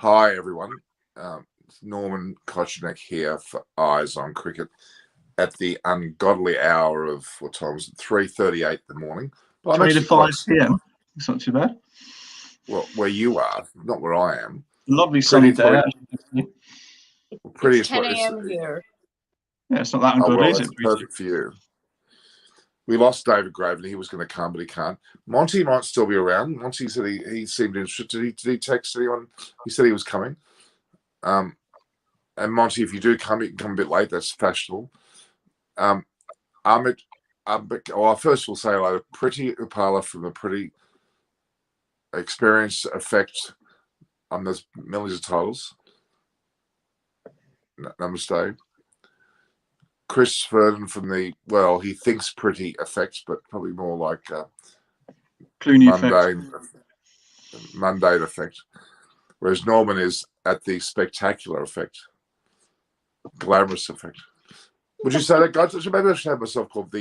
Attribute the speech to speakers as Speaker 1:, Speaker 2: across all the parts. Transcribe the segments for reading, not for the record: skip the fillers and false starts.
Speaker 1: Hi, everyone. It's Norman Kochenek here for Eyes on Cricket at the ungodly hour of, what time was it? 3:38 in the morning.
Speaker 2: But I'm 3 to 5 p.m. It's not too bad.
Speaker 1: Well, where you are, not where I am.
Speaker 2: Lovely sunny day.
Speaker 3: It's 10 a.m. here.
Speaker 2: Yeah, it's not that ungodly, is it?
Speaker 1: Perfect for you. We lost David Graven. He was going to come, but he can't. Monty might still be around. Monty said he seemed interested. Did he text anyone? He said he was coming. And Monty, if you do come, you can come a bit late. That's fashionable. First we'll say hello to Pretty Upala from the Pretty Experience Effect. There's millions of titles. Namaste. Chris Verdon from he thinks Pretty Effects, but probably more like
Speaker 2: Clooney
Speaker 1: mundane effect. Whereas Norman is at the spectacular effect, glamorous effect. Would you say that, guys? Maybe I should have myself called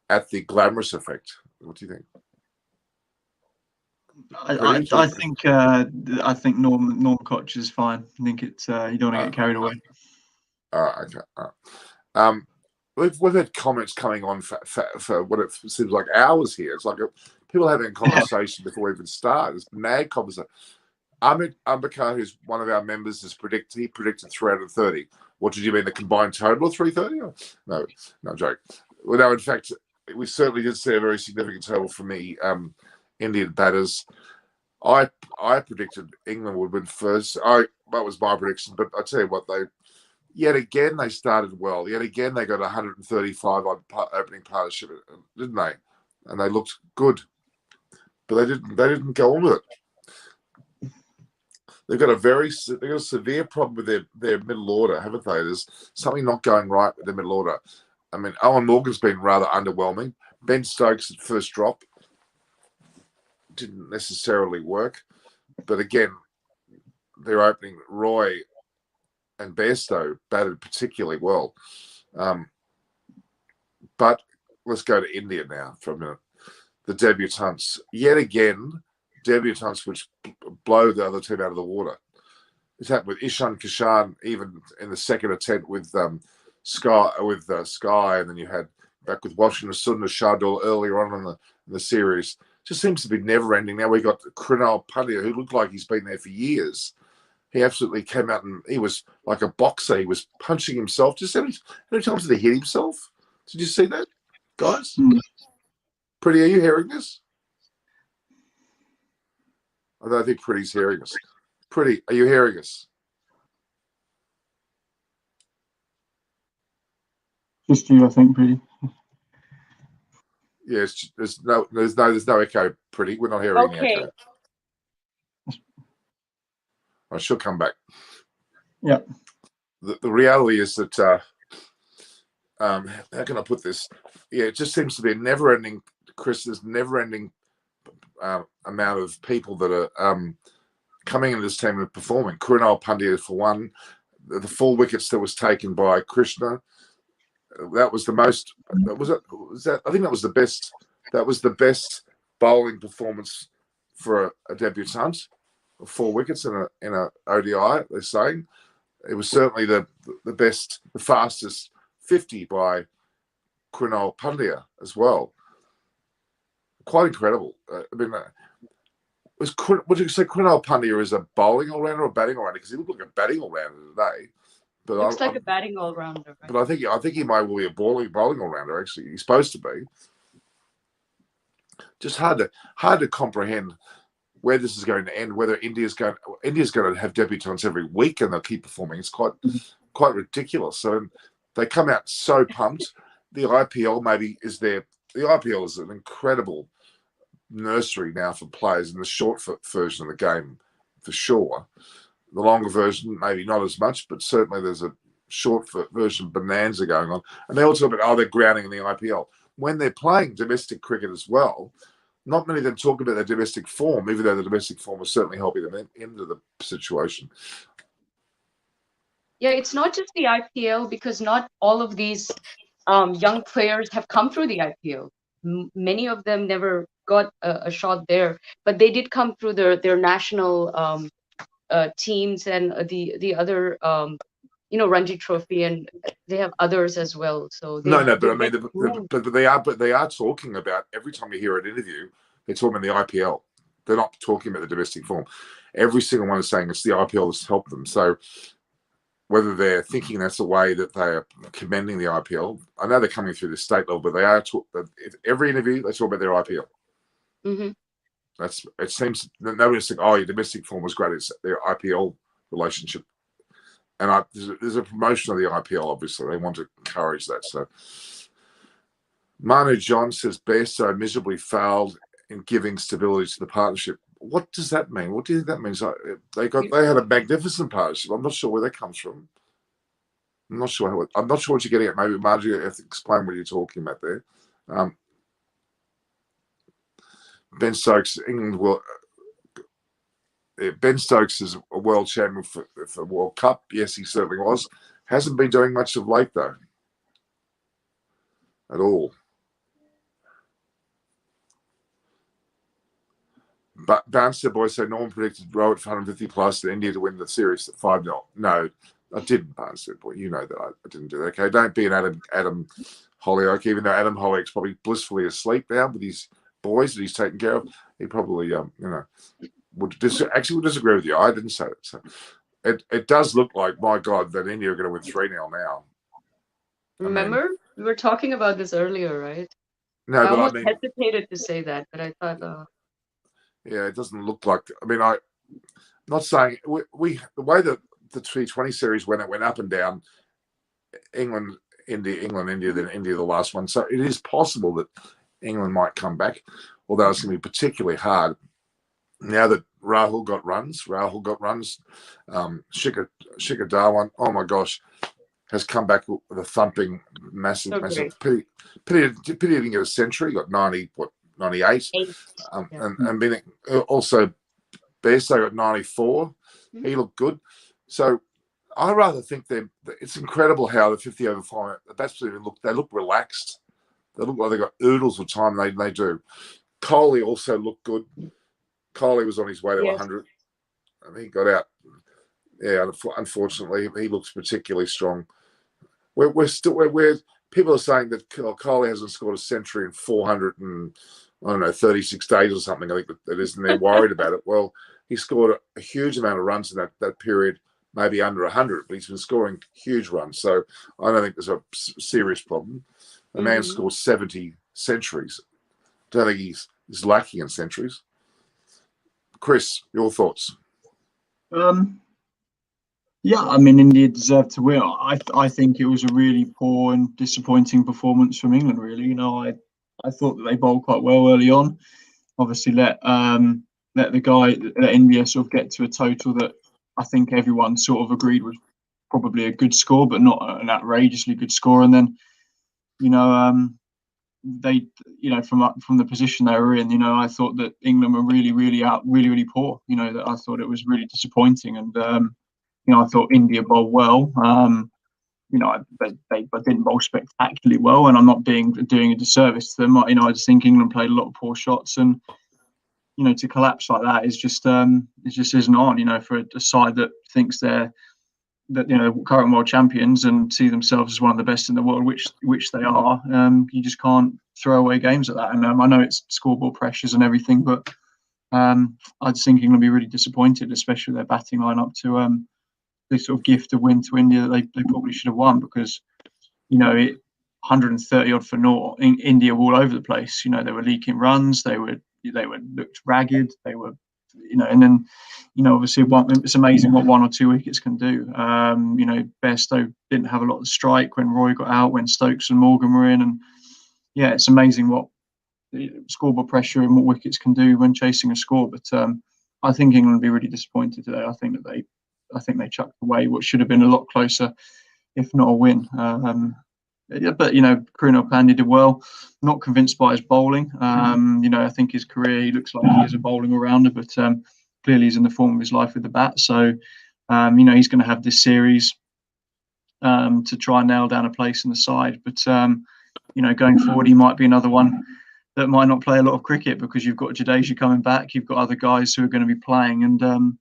Speaker 1: at the glamorous effect. What do you think?
Speaker 2: I think Norman Koch is fine. I think it's you don't want to get carried away.
Speaker 1: Okay. We've had comments coming on for what it seems like hours here. It's like people having a conversation before we even start. It's mad conversation. Ahmed Ambakar, who's one of our members, he predicted 3 out of 30. What did you mean, the combined total of 330? No joke. Well, no, in fact, we certainly did see a very significant total from the Indian batters. I predicted England would win first. That was my prediction, but I tell you what, yet again they started well. Yet again they got 135 on opening partnership, didn't they? And they looked good, but they didn't go on with it. They've got a severe problem with their middle order, haven't they? There's something not going right with their middle order. I mean, Owen Morgan's been rather underwhelming. Ben Stokes at first drop didn't necessarily work, but again, their opening, Roy and Bairstow batted particularly well. But let's go to India now for a minute. The debutants, yet again, which blow the other team out of the water. It's happened with Ishan Kishan, even in the second attempt with Sky, and then you had back with Washington Sundar Shardul earlier on in the series. Just seems to be never ending. Now we got Krunal Pandya, who looked like he's been there for years. He absolutely came out and he was like a boxer. He was punching himself. Just how many times did he hit himself? Did you see that, guys? Pretty, are you hearing this? I don't think Pretty's hearing us. Pretty, are you hearing us?
Speaker 2: Just you, I think, Pretty.
Speaker 1: Yes, there's no echo, Pretty. We're not hearing any echo. She'll come back.
Speaker 2: Yeah.
Speaker 1: The reality is that how can I put this? Yeah, it just seems to be a never-ending, Chris. There's never-ending amount of people that are coming into this team and performing. Krunal Pandya for one, the 4 wickets that was taken by Krishna. That was the most. I think that was the best. That was the best bowling performance for a debutant. 4 wickets in a ODI. They're saying it was certainly the best, the fastest 50 by Krunal Pandya as well. Quite incredible. Would you say Krunal Pandya is a bowling all-rounder or a batting all-rounder? Because he looked like a batting all-rounder today. But
Speaker 3: looks like a batting all-rounder. Right?
Speaker 1: But I think he might well be a bowling all-rounder. Actually, he's supposed to be. Just hard to comprehend where this is going to end. Whether India's going to have debutants every week and they'll keep performing. It's quite ridiculous. So they come out so pumped. The IPL maybe is there. The IPL is an incredible nursery now for players in the short version of the game, for sure. The longer version, maybe not as much, but certainly there's a short version bonanza going on. And they also talk about, they're grounding in the IPL. When they're playing domestic cricket as well, not many of them talk about their domestic form, even though the domestic form is certainly helping them into the situation.
Speaker 3: Yeah, it's not just the IPL, because not all of these young players have come through the IPL. Many of them never got a shot there, but they did come through their national teams and the other Ranji Trophy, and they have others as well. So
Speaker 1: no,
Speaker 3: they
Speaker 1: but I mean,
Speaker 3: get groomed.
Speaker 1: but they are talking about, every time you hear an interview, they're talking about the IPL. They're not talking about the domestic form. Every single one is saying it's the IPL that's helped them. So whether they're thinking that's the way that they are commending the IPL, I know they're coming through the state level, but they are every interview they talk about their IPL.
Speaker 3: Mm-hmm.
Speaker 1: It seems that nobody's saying, "Oh, your domestic form was great." It's their IPL relationship, and there's a promotion of the IPL. Obviously, they want to encourage that. So, Manu John says Bairstow miserably failed in giving stability to the partnership. What does that mean? What do you think that means? They had a magnificent partnership. I'm not sure where that comes from. I'm not sure what you're getting at. Maybe Margie, you have to explain what you're talking about there. Ben Stokes, England will. Ben Stokes is a world champion for the World Cup. Yes, he certainly was. Hasn't been doing much of late though, at all. But Barnstead boys say no one predicted Rowett for 150 plus and India to win the series at 5-0. No, I didn't, Barnstead boy. You know that I didn't do that. Okay, don't be an Adam Hollyoak, even though Adam Hollyoak's probably blissfully asleep now with his boys that he's taking care of. He probably, would disagree with you. I didn't say that. So it does look like, my God, that India are going to win 3-0 now.
Speaker 3: Remember, we were talking about this earlier, right?
Speaker 1: No,
Speaker 3: I
Speaker 1: but
Speaker 3: almost hesitated to say that, but I thought,
Speaker 1: yeah, it doesn't look like. I mean, I'm not saying we the way that the T20 series went up and down. England, India, then India, the last one. So it is possible that England might come back, although it's going to be particularly hard now that Rahul got runs. Shikhar Dhawan, oh my gosh, has come back with a thumping, massive. Pity he didn't get a century. He got 98. And being also Bairstow got 94. Mm-hmm. He looked good. So I rather think it's incredible how the 50 over format, the batsmen look relaxed. They look like they got oodles of time. They do. Kohli also looked good. Kohli was on his way to 100. And he got out. Yeah, unfortunately, he looks particularly strong. We're people are saying that Kohli hasn't scored a century in 36 days or something. I think that is, and they're worried about it. Well, he scored a huge amount of runs in that period, maybe under 100, but he's been scoring huge runs. So I don't think there's a serious problem. The man scored 70 centuries. I don't think he's lacking in centuries. Chris, your thoughts?
Speaker 2: Yeah, I mean, India deserved to win. I think it was a really poor and disappointing performance from England. Really, I thought that they bowled quite well early on. Obviously, let India sort of get to a total that I think everyone sort of agreed was probably a good score, but not an outrageously good score. And then, they, from the position they were in, I thought that England were really poor. That I thought it was really disappointing, and I thought India bowled well. They didn't bowl spectacularly well, and I'm not doing a disservice to them. I just think England played a lot of poor shots, and to collapse like that is just it just isn't on. For a side that thinks they're current world champions and see themselves as one of the best in the world, which they are. You just can't throw away games like that. And I know it's scoreboard pressures and everything, but I just think England will be really disappointed, especially their batting lineup to they sort of gift a win to India that they probably should have won, because 130 odd for naught. India were all over the place. They were leaking runs. They looked ragged. They were, and then obviously it's amazing what 1 or 2 wickets can do. Bairstow didn't have a lot of strike when Roy got out, when Stokes and Morgan were in, and yeah, it's amazing what scoreboard pressure and what wickets can do when chasing a score. But I think England will be really disappointed today. I think they chucked away what should have been a lot closer, if not a win. But Krunal Pandya did well. Not convinced by his bowling. I think his career, he looks like he is a bowling all-rounder, but clearly he's in the form of his life with the bat. So he's going to have this series to try and nail down a place in the side. But going forward, he might be another one that might not play a lot of cricket, because you've got Jadeja coming back, you've got other guys who are going to be playing, and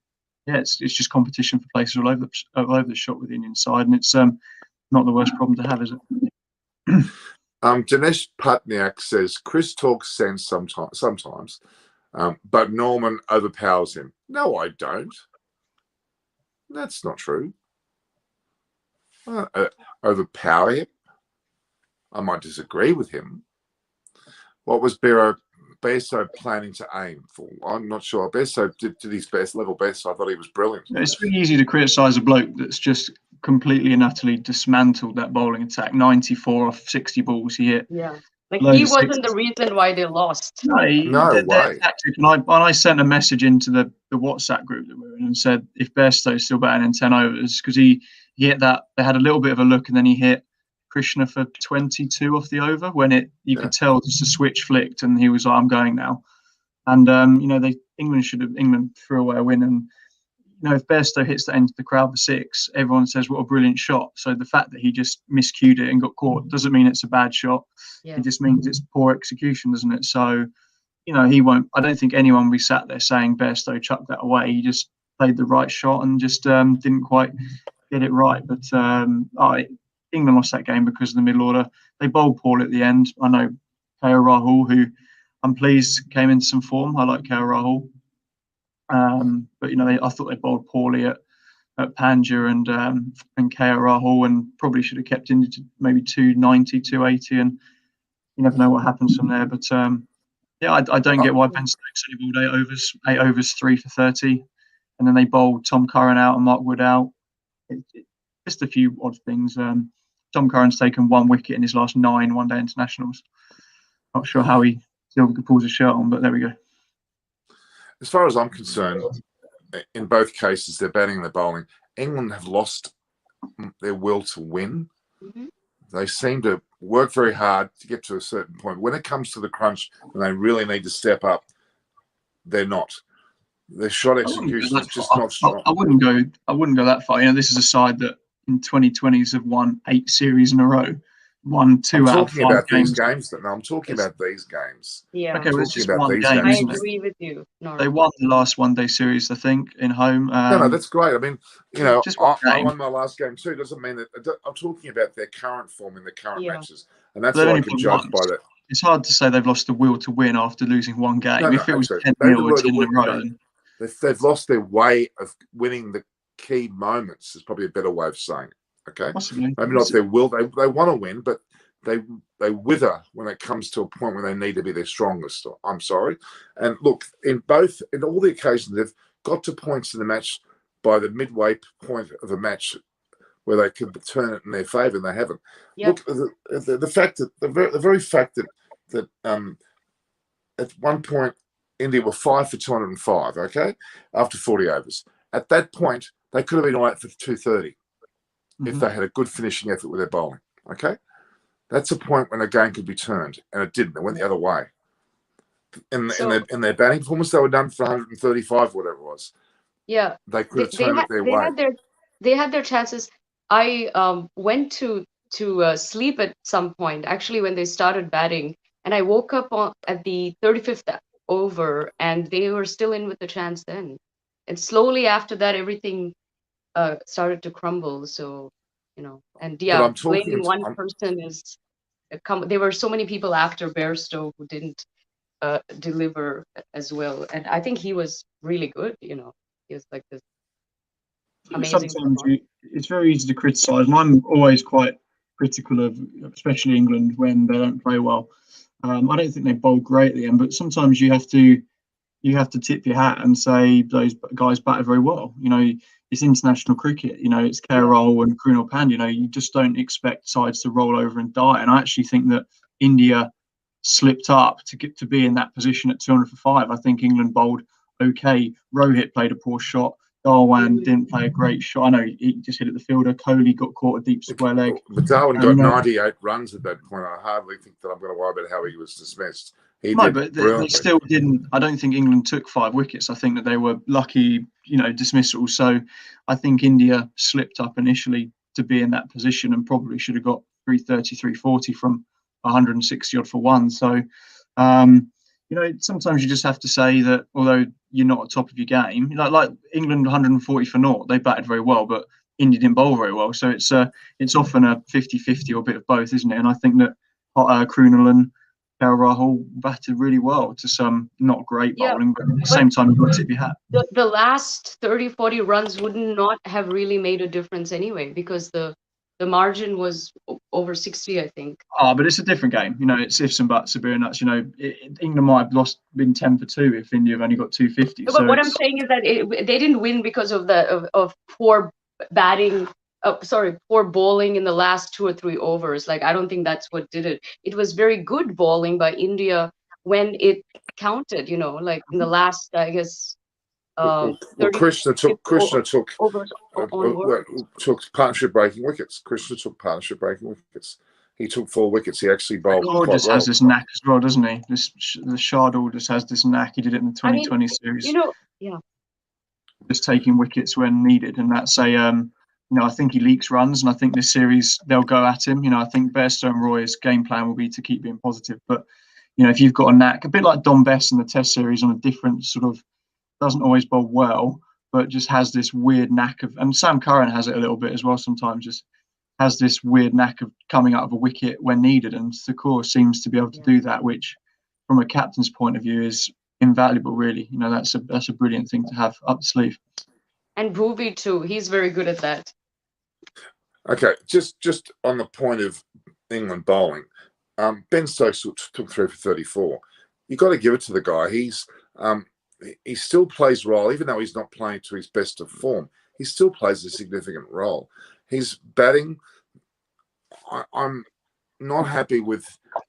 Speaker 2: yeah, it's just competition for places all over the shop with the Indian side, and it's not the worst problem to have, is it?
Speaker 1: Dinesh Patniak says Chris talks sense sometimes, but Norman overpowers him. No, I don't. That's not true. Overpower him? I might disagree with him. What was Besso planning to aim for? I'm not sure. Besso did his best, level best. I thought he was brilliant.
Speaker 2: It's really easy to criticise a bloke that's just completely and utterly dismantled that bowling attack. 94 off 60 balls he hit.
Speaker 3: Yeah. Like, he wasn't the reason why they lost.
Speaker 2: No way. Tactic, and I sent a message into the WhatsApp group that we were in and said, if Bairstow's still batting in 10 overs, because he hit that, they had a little bit of a look, and then he hit Krishna for 22 off the over when you could tell just a switch flicked, and he was like, I'm going now. And England threw away a win, and if Bairstow hits that into the crowd for 6, everyone says what a brilliant shot. So the fact that he just miscued it and got caught doesn't mean it's a bad shot. Yeah. It just means it's poor execution, doesn't it? So he won't. I don't think anyone will be sat there saying Bairstow chucked that away. He just played the right shot and just didn't quite get it right. But England lost that game because of the middle order. They bowled poorly at the end. I know KL Rahul, who I'm pleased came into some form. I like KL Rahul. But I thought they bowled poorly at Pandya and KL Rahul, and probably should have kept into maybe 290, 280, and you never know what happens from there. But I don't get why Ben Stokes only bowled 8 overs, 3 for 30, and then they bowled Tom Curran out and Mark Wood out. Just a few odd things. Tom Curran's taken 1 wicket in his last 9 one-day internationals. Not sure how he still pulls his shirt on, but there we go.
Speaker 1: As far as I'm concerned, in both cases, they're batting and they're bowling. England have lost their will to win. Mm-hmm. They seem to work very hard to get to a certain point. When it comes to the crunch and they really need to step up, they're not. Their shot execution is just not strong.
Speaker 2: I wouldn't go that far. This is a side that in 2020s have won 8 series in a row. Won 2 out of 5 games.
Speaker 1: I'm talking about these games. No, I'm talking about these games.
Speaker 3: Yeah.
Speaker 2: Okay, well, it's just one game.
Speaker 3: I agree with you. No.
Speaker 2: They won the last one-day series, I think, in home.
Speaker 1: No, that's great. I mean, I won my last game too. Doesn't mean that I'm talking about their current form in the current matches, and that's what I can judge by that.
Speaker 2: It's hard to say they've lost the will to win after losing 1 game. If it was 10-0 or 10 in a row,
Speaker 1: they've lost their way of winning the key moments. Is probably a better way of saying it. Okay,
Speaker 2: possibly.
Speaker 1: Maybe not their will. They want to win, but they wither when it comes to a point where they need to be their strongest. I'm sorry. And look, in all the occasions, they've got to points in the match by the midway point of a match where they could turn it in their favour, and they haven't. Yep. Look, the very fact that at one point India were 5 for 205. Okay, after 40 overs. At that point, they could have been all right for 230. If they had a good finishing effort with their bowling. Okay? That's a point when a game could be turned, and it didn't. It went the other way. In their batting performance, they were done for 135, whatever it was.
Speaker 3: Yeah.
Speaker 1: They could have turned it their way.
Speaker 3: They had their chances. I went to sleep at some point, actually, when they started batting, and I woke up at the 35th over, and they were still in with the chance then. And slowly after that, everything started to crumble. So, and blaming one person is there were so many people after Bairstow who didn't deliver as well, and I think he was really good. He was like this amazing.
Speaker 2: Sometimes it's very easy to criticise, and I'm always quite critical of, especially England, when they don't play well. I don't think they bowled great at the end, but sometimes you have to tip your hat and say those guys batted very well. It's international cricket. It's KL Rahul and Krunal Pandya. You just don't expect sides to roll over and die. And I actually think that India slipped up to get to be in that position at 200 for 5. I think England bowled okay. Rohit played a poor shot. Darwan didn't play a great shot. I know he just hit at the fielder. Kohli got caught a deep square leg.
Speaker 1: But Darwan got 98 runs at that point. I hardly think that I'm going to worry about how he was dismissed.
Speaker 2: But they still didn't. I don't think England took 5 wickets. I think that they were lucky, dismissals. So I think India slipped up initially to be in that position and probably should have got 330, 340 from 160 odd for 1. So, sometimes you just have to say that although you're not at top of your game, like England 140 for naught, they batted very well, but India didn't bowl very well. So it's often a 50-50 or a bit of both, isn't it? And I think that Krunal and Rahul batted really well to some not great bowling, but at the same time, you've got to tip your hat.
Speaker 3: The last 30-40 runs would not have really made a difference anyway, because the margin was over 60, I think.
Speaker 2: But it's a different game. It's ifs and buts, severe nuts. England might have been 10 for 2 if India have only got 250.
Speaker 3: But what I'm saying is that they didn't win because of poor batting. Poor bowling in the last 2 or 3 overs. Like, I don't think that's what did it. It was very good bowling by India when it counted. Like in the last, I guess.
Speaker 1: Krishna took partnership breaking wickets. Krishna took partnership breaking wickets. He took 4 wickets. He actually bowled quite
Speaker 2: just
Speaker 1: well.
Speaker 2: Has this knack as well, doesn't he? The Shardul just has this knack. He did it in the 2020 series.
Speaker 3: Yeah.
Speaker 2: Just taking wickets when needed, and that's I think he leaks runs, and I think this series they'll go at him. I think Bairstow and Roy's game plan will be to keep being positive, but if you've got a knack, a bit like Dom Bess in the Test series, on a different sort of, doesn't always bowl well, but just has this weird knack of, and Sam Curran has it a little bit as well sometimes, just has this weird knack of coming out of a wicket when needed, and Thakur seems to be able to do that, which from a captain's point of view is invaluable, really. That's a brilliant thing to have up the sleeve.
Speaker 3: And Bhuvi too, he's very good at that.
Speaker 1: Okay, just on the point of England bowling, Ben Stokes took 3 for 34. You got to give it to the guy. He still plays role, even though he's not playing to his best of form. He still plays a significant role. His batting, I'm not happy with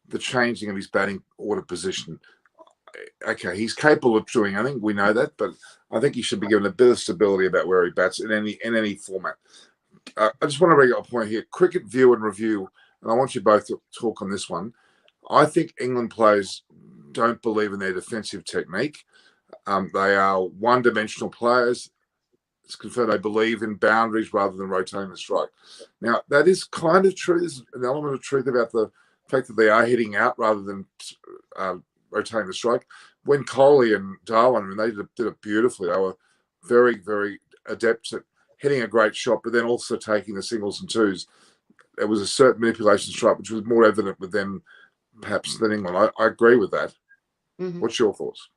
Speaker 1: the changing of his batting order position. Okay, he's capable of doing anything. We know that, but I think he should be given a bit of stability about where he bats in any format. I just want to bring up a point here. Cricket view and review, and I want you both to talk on this one. I think England players don't believe in their defensive technique. They are one-dimensional players. It's confirmed they believe in boundaries rather than rotating the strike. Now, that is kind of true. There's an element of truth about the fact that they are hitting out rather than rotating the strike. When Kohli and Darwin, they did it beautifully. They were very, very adept at hitting a great shot, but then also taking the singles and twos. There was a certain manipulation strike, which was more evident with them perhaps than England. I agree with that. Mm-hmm. What's your thoughts?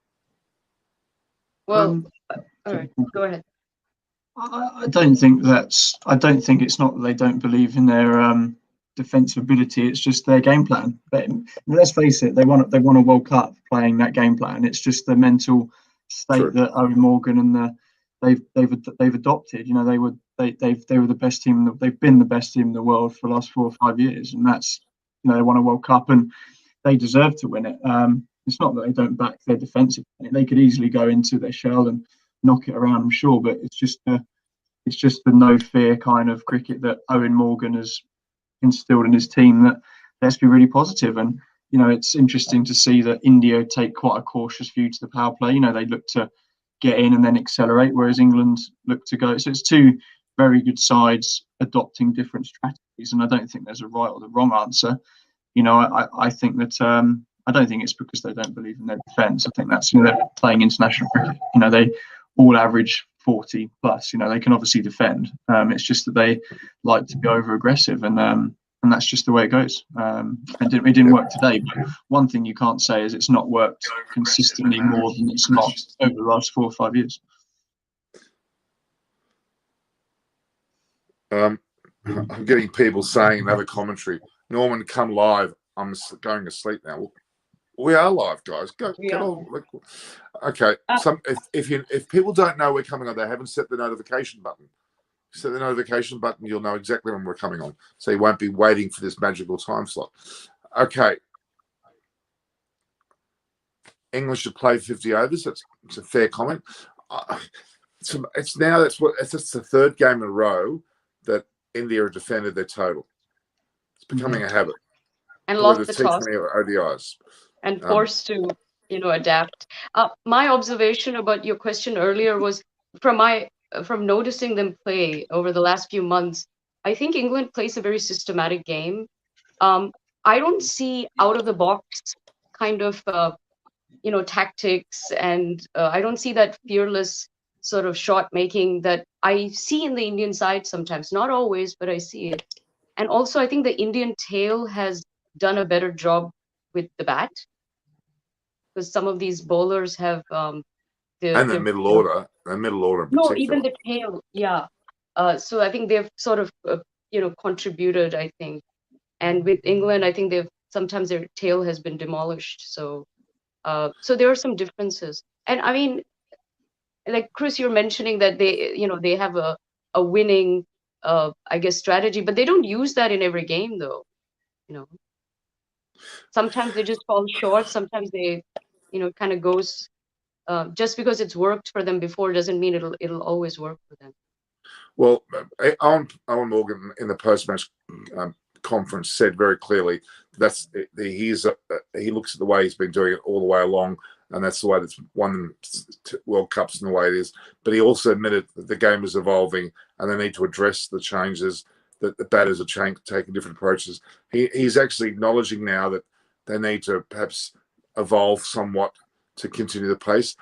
Speaker 3: Well, all right, go ahead.
Speaker 2: I don't think it's not that they don't believe in their defensive ability. It's just their game plan. But let's face it, they won a World Cup playing that game plan. It's just the mental state that Owen Morgan and they've adopted. They were the best team. They've been the best team in the world for the last 4 or 5 years, and that's they won a World Cup and they deserve to win it. It's not that they don't back their defensive. They could easily go into their shell and knock it around, I'm sure, but it's just the no fear kind of cricket that Owen Morgan has instilled in his team. That let's be really positive. And it's interesting to see that India take quite a cautious view to the power play. They look to get in and then accelerate, whereas England look to go. So it's 2 very good sides adopting different strategies, and I don't think there's a right or the wrong answer. I think that I don't think it's because they don't believe in their defence. I think that's they're playing international cricket. They all average 40 plus. They can obviously defend. It's just that they like to be over aggressive, and that's just the way it goes. It didn't work today, but one thing you can't say is it's not worked consistently more than it's not over the last 4 or 5 years.
Speaker 1: I'm getting people saying another commentary, Norman, come live. I'm going to sleep now. We are live, guys. Get on. Okay. If people don't know we're coming on, they haven't set the notification button. Set the notification button, you'll know exactly when we're coming on. So you won't be waiting for this magical time slot. Okay. England should play 50 overs. It's a fair comment. It's the 3rd game in a row that India have defended their total. It's becoming a habit.
Speaker 3: And lost the toss.
Speaker 1: ODIs.
Speaker 3: And forced to, adapt. My observation about your question earlier was from noticing them play over the last few months. I think England plays a very systematic game. I don't see out of the box kind of tactics, and I don't see that fearless sort of shot making that I see in the Indian side sometimes. Not always, but I see it. And also, I think the Indian tail has done a better job with the bat, because some of these bowlers have
Speaker 1: And the
Speaker 3: they're
Speaker 1: middle order, the middle order in
Speaker 3: no,
Speaker 1: particular.
Speaker 3: even the tail, yeah. So I think they've sort of contributed, I think. And with England, I think they've sometimes their tail has been demolished. So so there are some differences. And I mean, like Chris, you're mentioning that they have a winning I guess strategy, but they don't use that in every game though. You know, sometimes they just fall short. Sometimes they, kind of goes. Just because it's worked for them before doesn't mean it'll always work for them.
Speaker 1: Well, Alan Morgan in the post-match conference said very clearly he looks at the way he's been doing it all the way along, and that's the way that's won World Cups and the way it is. But he also admitted that the game is evolving and they need to address the changes, that the batters are taking different approaches. He's actually acknowledging now that they need to perhaps evolve somewhat to continue the pace.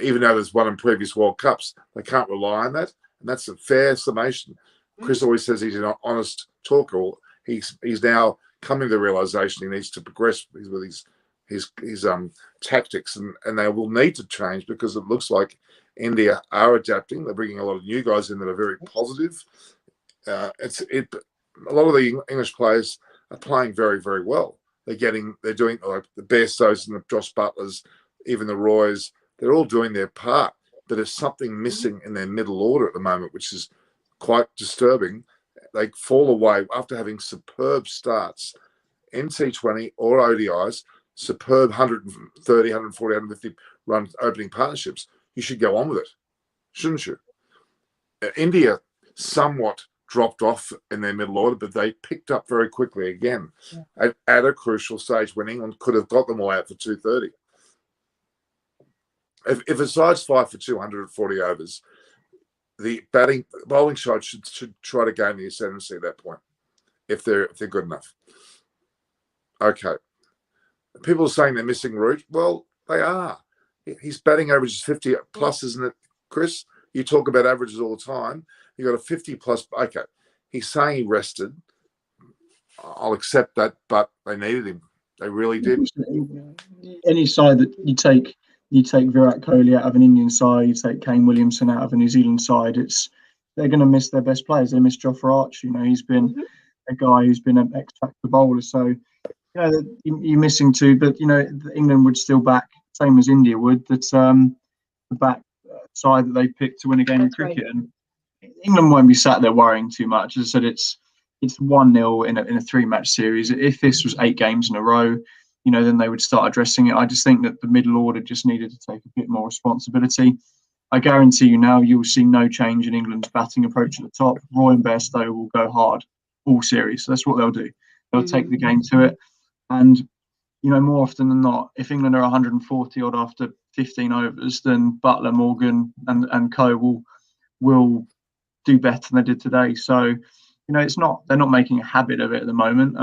Speaker 1: Even though there's won in previous World Cups, they can't rely on that. And that's a fair summation. Chris always says he's an honest talker. He's now coming to the realization he needs to progress with his tactics, and they will need to change because it looks like India are adapting. They're bringing a lot of new guys in that are very positive. A lot of the English players are playing very, very well. They're doing like the Bairstows and the Josh Butlers, even the Roys. They're all doing their part. But there's something missing in their middle order at the moment, which is quite disturbing. They fall away after having superb starts in T20 or ODIs, superb 130, 140, 150 run opening partnerships. You should go on with it, shouldn't you? India somewhat dropped off in their middle order, but they picked up very quickly again at a crucial stage when England could have got them all out for 230. If a side's 5 for 240 overs, the bowling side should try to gain the ascendancy at that point, if they're good enough. Okay. People are saying they're missing Root. Well, they are. His batting average is 50 plus, isn't it, Chris? You talk about averages all the time. You got a 50 plus. Okay. He's saying he rested. I'll accept that, but they needed him. They really did.
Speaker 2: Any side that you take Virat Kohli out of an Indian side, you take Kane Williamson out of a New Zealand side, they're going to miss their best players. They miss Jofra Archer. He's been a guy who's been an X-factor bowler. So, you're missing two, but, England would still back, same as India would, that the back side that they picked to win a game of cricket. Right. And England won't be sat there worrying too much. As I said, it's 1-0 in a 3-match series. If this was 8 games in a row, then they would start addressing it. I just think that the middle order just needed to take a bit more responsibility. I guarantee you now you'll see no change in England's batting approach at the top. Roy and Bairstow will go hard all series. So that's what they'll do. They'll take the game to it. And, more often than not, if England are 140 odd after 15 overs, then Butler, Morgan and co will do better than they did today. So, they're not making a habit of it at the moment.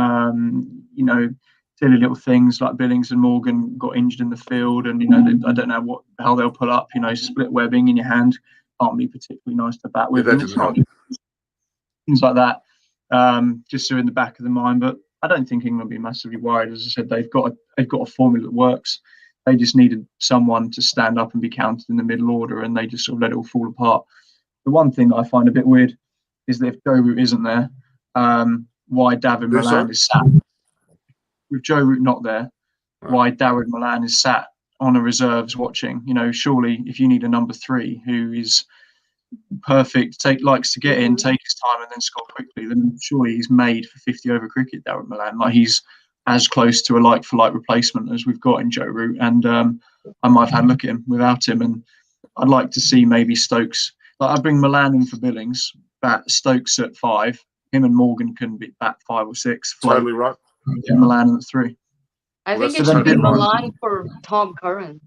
Speaker 2: Silly little things like Billings and Morgan got injured in the field, and I don't know how they'll pull up. Split webbing in your hand can't be particularly nice to bat with. Things like that, just are in the back of the mind. But I don't think England will be massively worried. As I said, they've got a formula that works. They just needed someone to stand up and be counted in the middle order, and they just sort of let it all fall apart. The one thing that I find a bit weird is that if Joe Root isn't there, why David Malan is sat. With Joe Root not there, why David Malan is sat on a reserves watching. Surely if you need a number 3 who is perfect, likes to get in, take his time and then score quickly, then surely he's made for 50 over cricket, David Malan. Like, he's as close to a like-for-like replacement as we've got in Joe Root. And I might have had a look at him without him. And I'd like to see maybe Stokes. I'd bring Malan in for Billings, bat Stokes at 5. Him and Morgan can be bat 5 or 6.
Speaker 1: Totally right.
Speaker 2: Yeah, Malan at 3.
Speaker 3: I think it should be Malan for Tom Curran.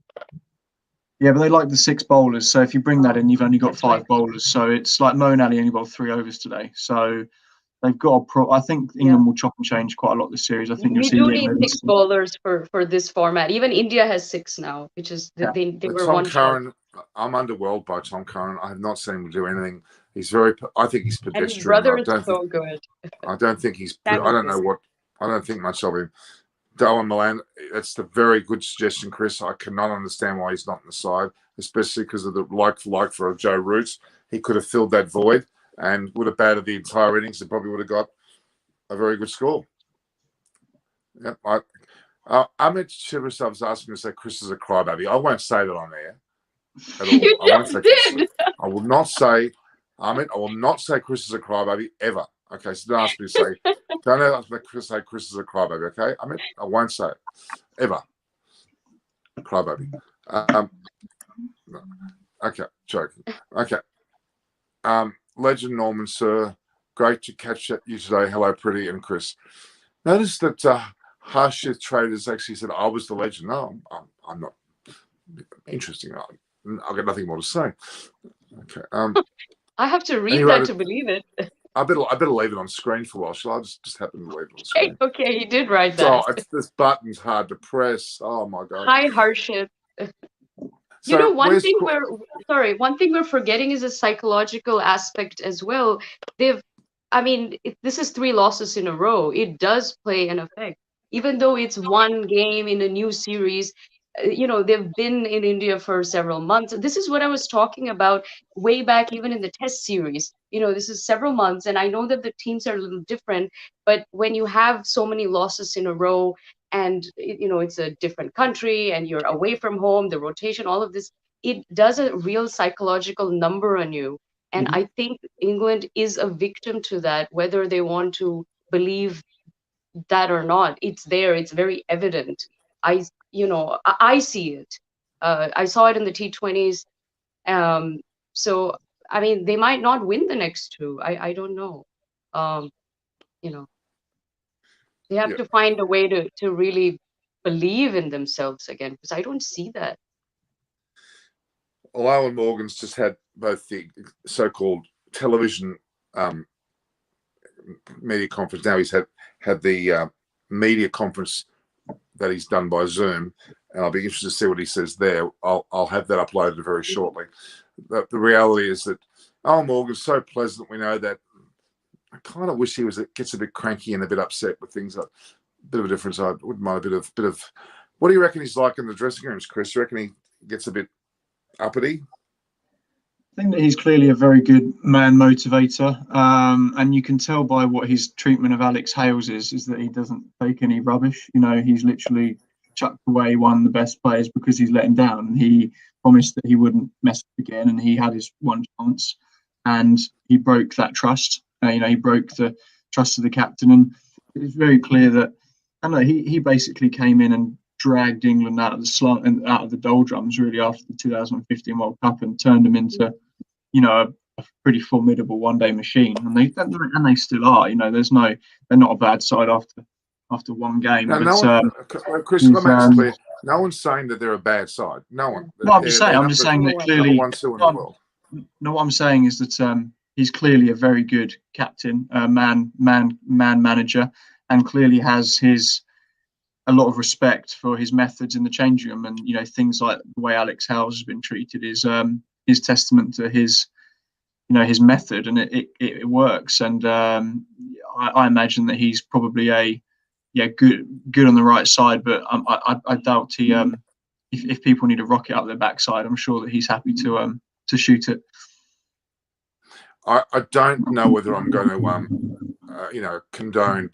Speaker 2: Yeah, but they like the 6 bowlers. So if you bring that in, you've only got 5 bowlers. So it's like Moeen Ali only bowled 3 overs today. So, they've got I think England will chop and change quite a lot this series. I think you'll
Speaker 3: We
Speaker 2: see
Speaker 3: do
Speaker 2: Liam
Speaker 3: need 6 bowlers for this format. Even India has 6 now, which is they were
Speaker 1: Tom
Speaker 3: one short.
Speaker 1: Curran, I'm underwhelmed by Tom Curran. I have not seen him do anything. I think he's
Speaker 3: And his
Speaker 1: pedestrian.
Speaker 3: brother is so good.
Speaker 1: I don't think he's. I
Speaker 3: Cameron
Speaker 1: don't know
Speaker 3: is.
Speaker 1: what. I don't think much of him. Darwin Milan, that's a very good suggestion, Chris. I cannot understand why he's not in the side, especially because of the like for Joe Root. He could have filled that void and would have batted the entire innings and probably would have got a very good score. Yep. Amit Shivrasov's asking me to say Chris is a crybaby. I won't say that on air at all.
Speaker 3: You
Speaker 1: I won't
Speaker 3: just
Speaker 1: say
Speaker 3: did.
Speaker 1: I will not say, Amit, I will not say Chris is a crybaby ever. Okay, so don't ask me to say, don't ask me to say Chris is a crybaby, okay? Amit, I won't say it, ever. Crybaby. No. Okay, joking. Okay. Legend Norman, sir. Great to catch you today. Hello, Pretty and Chris. Notice that Harshit Traders actually said I was the legend. No, I'm not. Interesting. I've got nothing more to say. Okay.
Speaker 3: I have to read
Speaker 1: anyway,
Speaker 3: that to believe it.
Speaker 1: I better leave it on screen for a while. Shall I just happen to leave it on screen?
Speaker 3: Okay, you did write that.
Speaker 1: Oh, this button's hard to press. Oh my god.
Speaker 3: Hi, Harshit.
Speaker 1: So
Speaker 3: One thing we're forgetting is a psychological aspect as well. This is 3 losses in a row. It does play an effect, even though it's one game in a new series. They've been in India for several months. This is what I was talking about way back, even in the Test series. This is several months, and I know that the teams are a little different, but when you have so many losses in a row, and it's a different country and you're away from home, the rotation, all of this, it does a real psychological number on you. And I think England is a victim to that, whether they want to believe that or not. It's there, it's very evident. I see it. I saw it in the T20s. So they might not win the next 2. I don't know. you know They have to find a way to really believe in themselves again, because I don't see that.
Speaker 1: Well, Alan Morgan's just had both the so-called television media conference. Now he's had the media conference that he's done by Zoom, and I'll be interested to see what he says there. I'll have that uploaded very shortly. The reality is that Alan Morgan's so pleasant. We know that. I kind of wish he gets a bit cranky and a bit upset with things. A bit of a difference. I wouldn't mind a bit of. What do you reckon he's like in the dressing rooms, Chris? Do you reckon he gets a bit uppity?
Speaker 2: I think that he's clearly a very good man motivator, and you can tell by what his treatment of Alex Hales is that he doesn't take any rubbish. He's literally chucked away one of the best players because he's let him down, and he promised that he wouldn't mess up again, and he had his one chance, and he broke that trust. He broke the trust of the captain, and it's very clear that he basically came in and dragged England out of the slump and out of the doldrums really after the 2015 World Cup and turned them into a pretty formidable one-day machine, and they still are. They're not a bad side after one game.
Speaker 1: Chris, let me make this clear. No one's saying that they're a bad side. No one.
Speaker 2: No, I'm just saying that clearly.
Speaker 1: Number 1, 2 in the world.
Speaker 2: No, what I'm saying is that he's clearly a very good captain, man manager, and clearly has a lot of respect for his methods in the changing room. And things like the way Alex Hales has been treated is testament to his method, and it works. And I imagine that he's probably good on the right side, but I doubt he if people need a rocket up their backside, I'm sure that he's happy to shoot it.
Speaker 1: I don't know whether I'm going to condone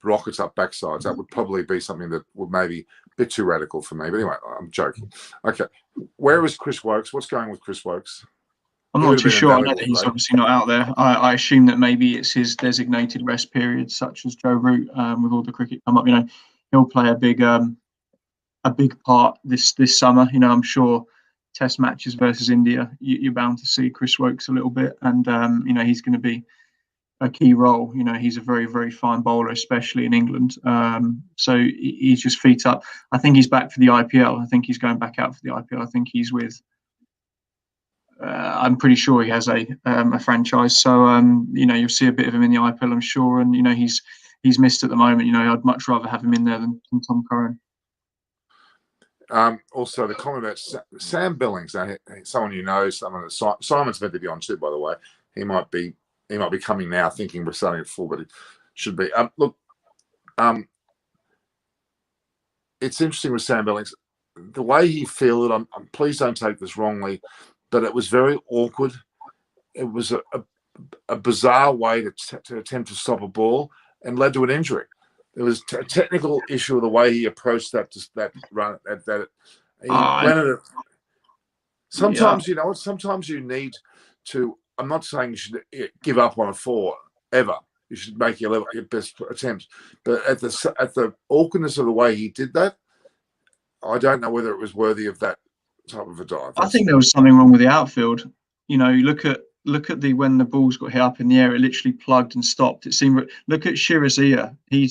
Speaker 1: rockets up backsides. That would probably be something that would maybe a bit too radical for me. But anyway, I'm joking. Okay, where is Chris Woakes? What's going with Chris Woakes?
Speaker 2: I'm not too sure. I know that he's obviously not out there. I assume that maybe it's his designated rest period, such as Joe Root, with all the cricket come up. He'll play a big part this summer. I'm sure Test matches versus India, you're bound to see Chris Woakes a little bit, and he's going to be a key role. He's a very, very fine bowler, especially in England. So he's just feet up. I think he's back for the IPL. I think he's going back out for the IPL. I think he's with I'm pretty sure he has a franchise. So you know, you'll see a bit of him in the IPL, I'm sure. And you know, he's missed at the moment. You know, I'd much rather have him in there than Tom Curran.
Speaker 1: Also, the comment about Sam Billings, someone you know, someone that Simon's meant to be on too, by the way. He might be coming now, thinking we're starting at 4, but it should be. Look, it's interesting with Sam Billings, the way he fielded. Please don't take this wrongly, but it was very awkward. It was a bizarre way to attempt to stop a ball and led to an injury. There was a technical issue of the way he approached that run. He went at it. Sometimes, you know, sometimes you need to. I'm not saying you should give up on a 4 ever. You should make your best attempt. But at the awkwardness of the way he did that, I don't know whether it was worthy of that type of a dive.
Speaker 2: I think there was something wrong with the outfield. You know, you look at when the balls got hit up in the air, it literally plugged and stopped. It seemed. Look at Shirazia. He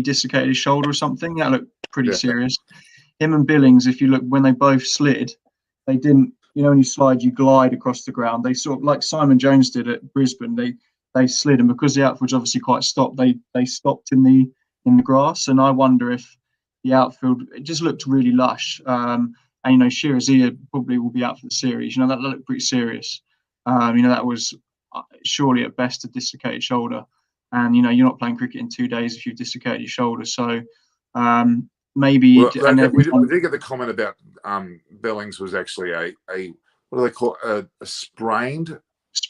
Speaker 2: dislocated his shoulder or something. That looked pretty serious. Him and Billings, if you look, when they both slid, they didn't. You know, when you slide, you glide across the ground. They sort of, like Simon Jones did at Brisbane. They slid, and because the outfield's obviously quite stopped, they stopped in the grass. And I wonder if the outfield, it just looked really lush. And you know, Shirazia probably will be out for the series. You know, that looked pretty serious. You know, that was surely at best a dislocated shoulder. And, you know, you're not playing cricket in 2 days if you've dislocated your shoulder. So maybe...
Speaker 1: we did get the comment about Billings was actually a what do they call a sprained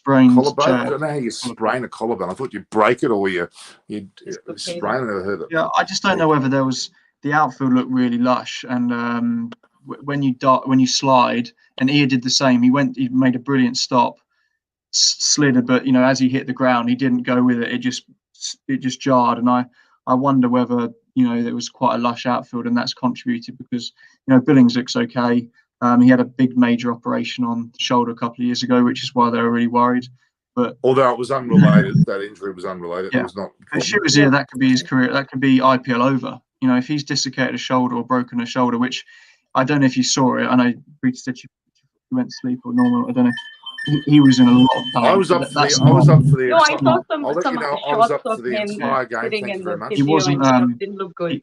Speaker 1: collarbone? I don't know how you sprain a collarbone. I thought you break it or you sprain it. I never heard it.
Speaker 2: Yeah, I just don't know whether there was... The outfield looked really lush. And when you slide, and Ia did the same. He made a brilliant stop, slid, but you know, as he hit the ground, he didn't go with it. It just jarred, and I wonder whether, you know, there was quite a lush outfield, and that's contributed because, you know, Billings looks okay. He had a big major operation on the shoulder a couple of years ago, which is why they were really worried. But
Speaker 1: although it was unrelated, that injury was unrelated.
Speaker 2: Yeah.
Speaker 1: It was not.
Speaker 2: Shirazia, that could be his career. That could be IPL over. You know, if he's dislocated a shoulder or broken a shoulder, which I don't know if you saw it. I know Brita said you went to sleep or normal. I don't know. He was in a lot of pain.
Speaker 1: I was up for the.
Speaker 3: No, I saw some
Speaker 1: shots
Speaker 3: of him
Speaker 1: entire game.
Speaker 3: sitting
Speaker 1: Thank
Speaker 3: in
Speaker 1: you very
Speaker 3: the
Speaker 1: much.
Speaker 2: He wasn't.
Speaker 3: Didn't look good.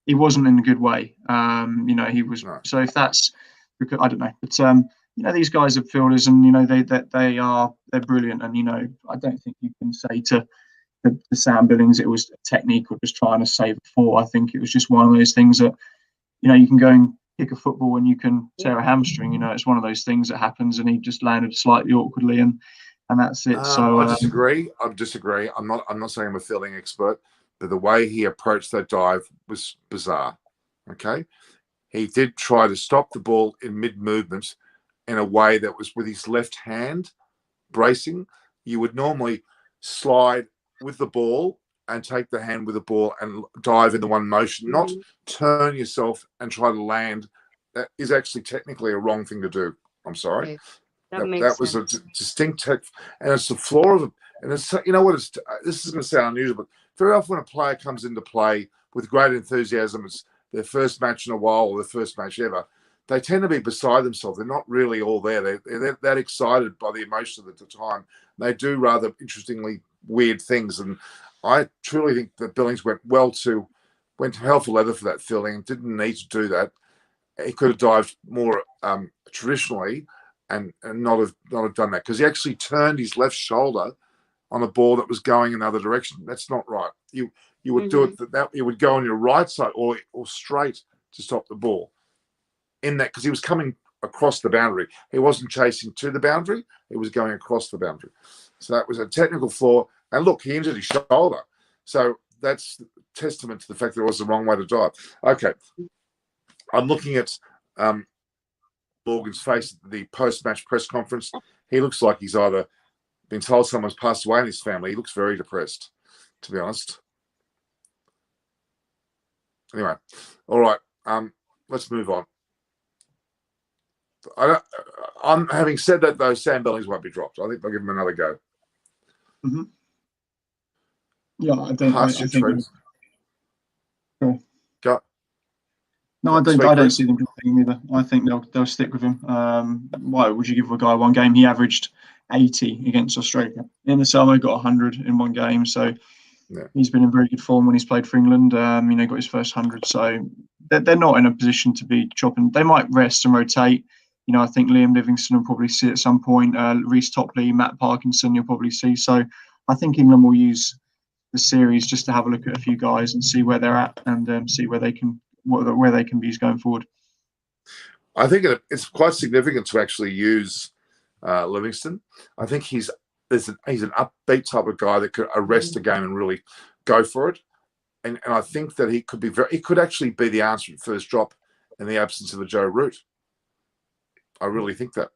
Speaker 2: He wasn't in a good way. You know, he was.
Speaker 1: No.
Speaker 2: So if that's, because I don't know, but you know, these guys are fielders, and you know they're brilliant, and you know, I don't think you can say to the Sam Billings it was a technique or just trying to save a 4. I think it was just one of those things that, you know, you can go and kick a football and you can tear a hamstring. You know, it's one of those things that happens, and he just landed slightly awkwardly, and that's it. So
Speaker 1: I disagree. I'm not saying I'm a fielding expert, but the way he approached that dive was bizarre. Okay, he did try to stop the ball in mid movement in a way that was with his left hand bracing. You would normally slide with the ball and take the hand with the ball and dive in the one motion, not turn yourself and try to land. That is actually technically a wrong thing to do. I'm sorry.
Speaker 3: Okay.
Speaker 1: That was a distinct and it's the floor of it. And it's, you know what, this is going to sound unusual, but very often when a player comes into play with great enthusiasm, it's their first match in a while or their first match ever, they tend to be beside themselves. They're not really all there. They're that excited by the emotion at the time. They do rather interestingly weird things. And I truly think that Billings went hell for leather for that fielding and didn't need to do that. He could have dived more traditionally and not have done that, because he actually turned his left shoulder on a ball that was going another direction. That's not right. You would do it that you would go on your right side or straight to stop the ball in that, because he was coming across the boundary. He wasn't chasing to the boundary. He was going across the boundary. So that was a technical flaw. And look, he injured his shoulder. So that's testament to the fact that it was the wrong way to dive. Okay. I'm looking at Morgan's face at the post-match press conference. He looks like he's either been told someone's passed away in his family. He looks very depressed, to be honest. Anyway, all right. Let's move on. I'm having said that, though, Sam Billings won't be dropped. I think they'll give him another go.
Speaker 2: Mm-hmm. Yeah, I think.
Speaker 1: Cool. Go.
Speaker 2: No, I don't see them competing either. I think they'll stick with him. Why would you give a guy one game? He averaged 80 against Australia. In the summer, got 100 in one game. So he's been in very good form when he's played for England. Got his first 100. So they're not in a position to be chopping. They might rest and rotate. I think Liam Livingstone will probably see at some point. Reece Topley, Matt Parkinson, you'll probably see. So I think England will use the series just to have a look at a few guys and see where they're at and see where they can be going forward.
Speaker 1: I think it's quite significant to actually use Livingston. I think he's an upbeat type of guy that could arrest the game and really go for it. And I think that he could actually be the answer at first drop in the absence of a Joe Root. I really think that,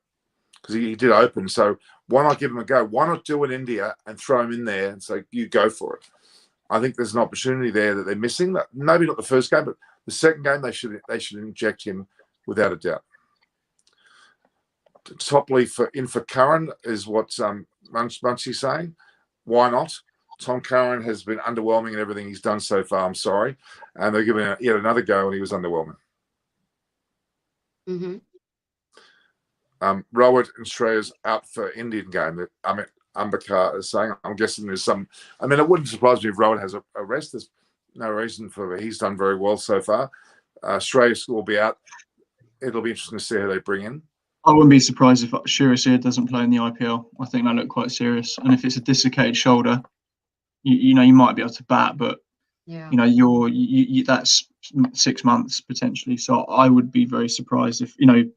Speaker 1: because he did open. So why not give him a go? Why not do it in India and throw him in there and say, you go for it? I think there's an opportunity there that they're missing. Maybe not the first game, but the second game they should inject him without a doubt. Topley for Curran is what Muncie's saying. Why not? Tom Curran has been underwhelming in everything he's done so far. I'm sorry, and they're giving yet another go, and he was underwhelming.
Speaker 3: Mm-hmm.
Speaker 1: Rowett and Shreya's out for Indian game. Ambakar is saying. I'm guessing there's some. I mean, it wouldn't surprise me if Rowett has a rest. There's no reason for it. He's done very well so far. Shreya will be out. It'll be interesting to see who they bring in.
Speaker 2: I wouldn't be surprised if Shirazir doesn't play in the IPL. I think they look quite serious. And if it's a dislocated shoulder, you might be able to bat, but that's 6 months potentially. So I would be very surprised if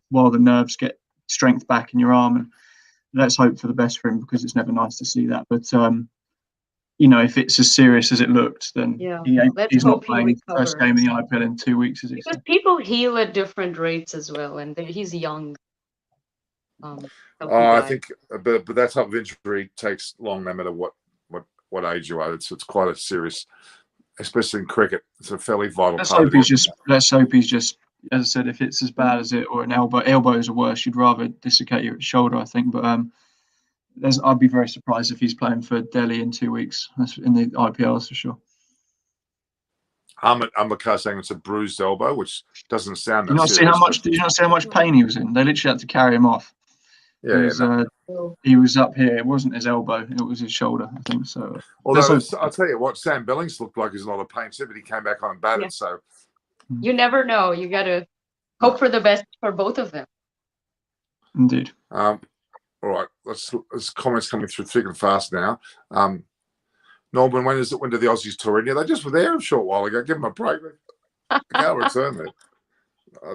Speaker 2: while the nerves get strength back in your arm, and let's hope for the best for him, because it's never nice to see that. But if it's as serious as it looked, then he's not playing the first game in the IPL in 2 weeks, is he?
Speaker 3: Because people heal at different rates as well, and he's young.
Speaker 1: I think, but that type of injury takes long, no matter what age you are. It's quite a serious, especially in cricket. It's a fairly vital.
Speaker 2: Let's hope he's just, as I said, if it's as bad as it, or an elbows are worse, you'd rather dislocate your shoulder, I think. But I'd be very surprised if he's playing for Delhi in 2 weeks. That's in the IPL, that's for sure.
Speaker 1: Ambakar saying it's a bruised elbow, which doesn't sound.
Speaker 2: Did you not see how much pain he was in? They literally had to carry him off. He was up here. It wasn't his elbow; it was his shoulder, I think. So,
Speaker 1: although I'll tell you what, Sam Billings looked like he's in a lot of pain too, but he came back on and batted. Yeah. So
Speaker 3: you never know. You got to hope for the best for both of them.
Speaker 2: Indeed.
Speaker 1: All right. There's comments coming through thick and fast now. Norman, when do the Aussies tour India? They just were there a short while ago. Give them a break. They can't return there.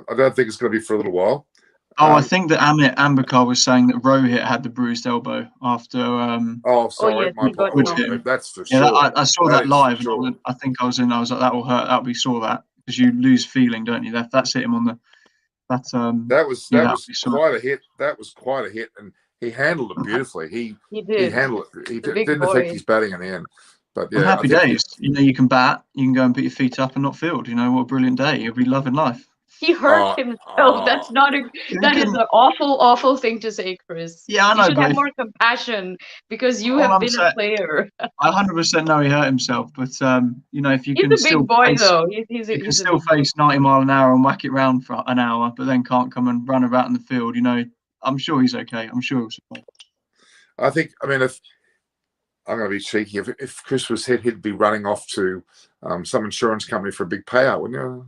Speaker 1: I don't think it's going to be for a little while.
Speaker 2: I think that Ambakar was saying that Rohit had the bruised elbow after.
Speaker 1: Sorry,
Speaker 3: yes,
Speaker 1: that's for sure.
Speaker 2: I saw that live. Sure. I think I was like, that will hurt. We saw that, because you lose feeling, don't you? That's hit him on the. That was
Speaker 1: quite a hit. That was quite a hit, and he handled it beautifully. He handled it. He didn't affect his batting in the end. But yeah,
Speaker 2: happy days. You can bat. You can go and put your feet up and not field. What a brilliant day. You'll be loving life.
Speaker 3: He hurt himself. That is an awful thing to say, Chris.
Speaker 2: Yeah, I know.
Speaker 3: You should have more compassion, because you have been a player.
Speaker 2: I 100% know he hurt himself, but if you can
Speaker 3: he's a
Speaker 2: still
Speaker 3: big boy,
Speaker 2: face,
Speaker 3: though.
Speaker 2: He's still face 90 mile an hour and whack it round for an hour, but then can't come and run about in the field. I'm sure he's okay. I'm sure he'll survive.
Speaker 1: If I'm going to be cheeky, if Chris was hit, he'd be running off to some insurance company for a big payout, wouldn't you?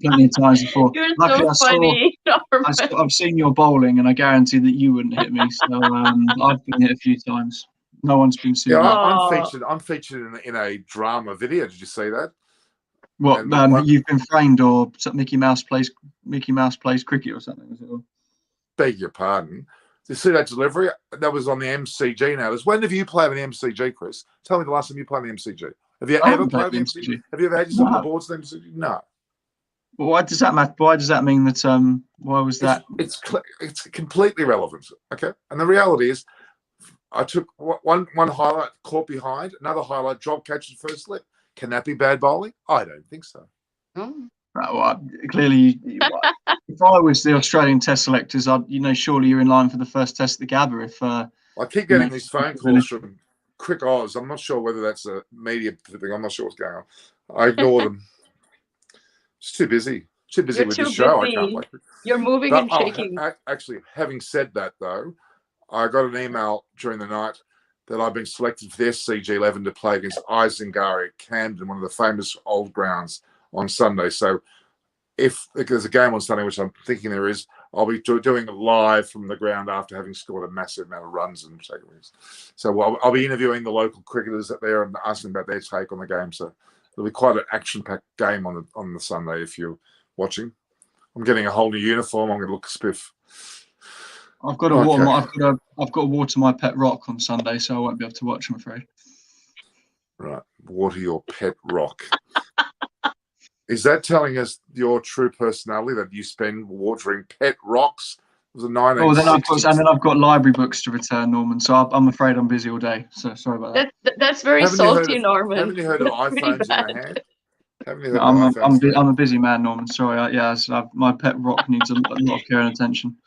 Speaker 2: Plenty of times before.
Speaker 3: You're so funny.
Speaker 2: I've seen your bowling, and I guarantee that you wouldn't hit me. So I've been hit a few times. No one's been seen.
Speaker 1: Yeah, I'm featured in a drama video. Did you see that?
Speaker 2: What? You've been framed, or Mickey Mouse plays cricket or something? Was it?
Speaker 1: Beg your pardon. You see that delivery? That was on the MCG now. When have you played an MCG, Chris? Tell me the last time you played an MCG. Have you ever played the MCG? Have you ever had yourself on the boards in the MCG? No.
Speaker 2: Well, why does that matter? Why does that mean that? Why was that?
Speaker 1: It's completely relevant. Okay, and the reality is, I took one highlight, caught behind, another highlight, drop catch at first slip. Can that be bad bowling? I don't think so.
Speaker 2: Right, well, clearly, if I was the Australian Test selectors, surely you're in line for the first test of the Gabba. If
Speaker 1: I keep getting these phone calls from Crick Oz. I'm not sure whether that's a media thing. I'm not sure what's going on. I ignore them. It's too busy. Too busy
Speaker 3: You're
Speaker 1: with
Speaker 3: too
Speaker 1: the show.
Speaker 3: busy.
Speaker 1: I can't play.
Speaker 3: You're moving
Speaker 1: But
Speaker 3: and shaking.
Speaker 1: actually, having said that, though, I got an email during the night that I've been selected for the SCG11 to play against Isengari at Camden, one of the famous old grounds, on Sunday. So if there's a game on Sunday, which I'm thinking there is, I'll be doing it live from the ground after having scored a massive amount of runs and takeaways. So I'll be interviewing the local cricketers up there and asking about their take on the game. So it'll be quite an action-packed game on the Sunday if you're watching. I'm getting a whole new uniform. I'm going to look spiff.
Speaker 2: I've got to water my pet rock on Sunday, so I won't be able to watch, I'm afraid.
Speaker 1: Right, water your pet rock. Is that telling us your true personality that you spend watering pet rocks? It was a 1960s.
Speaker 2: Oh, then I've got library books to return, Norman. So I'm afraid I'm busy all day. So sorry about that.
Speaker 3: That's very salty, Norman.
Speaker 1: Haven't you heard of iPhones in the hand?
Speaker 2: I'm a busy man, Norman. Sorry. My pet rock needs a lot of care and attention.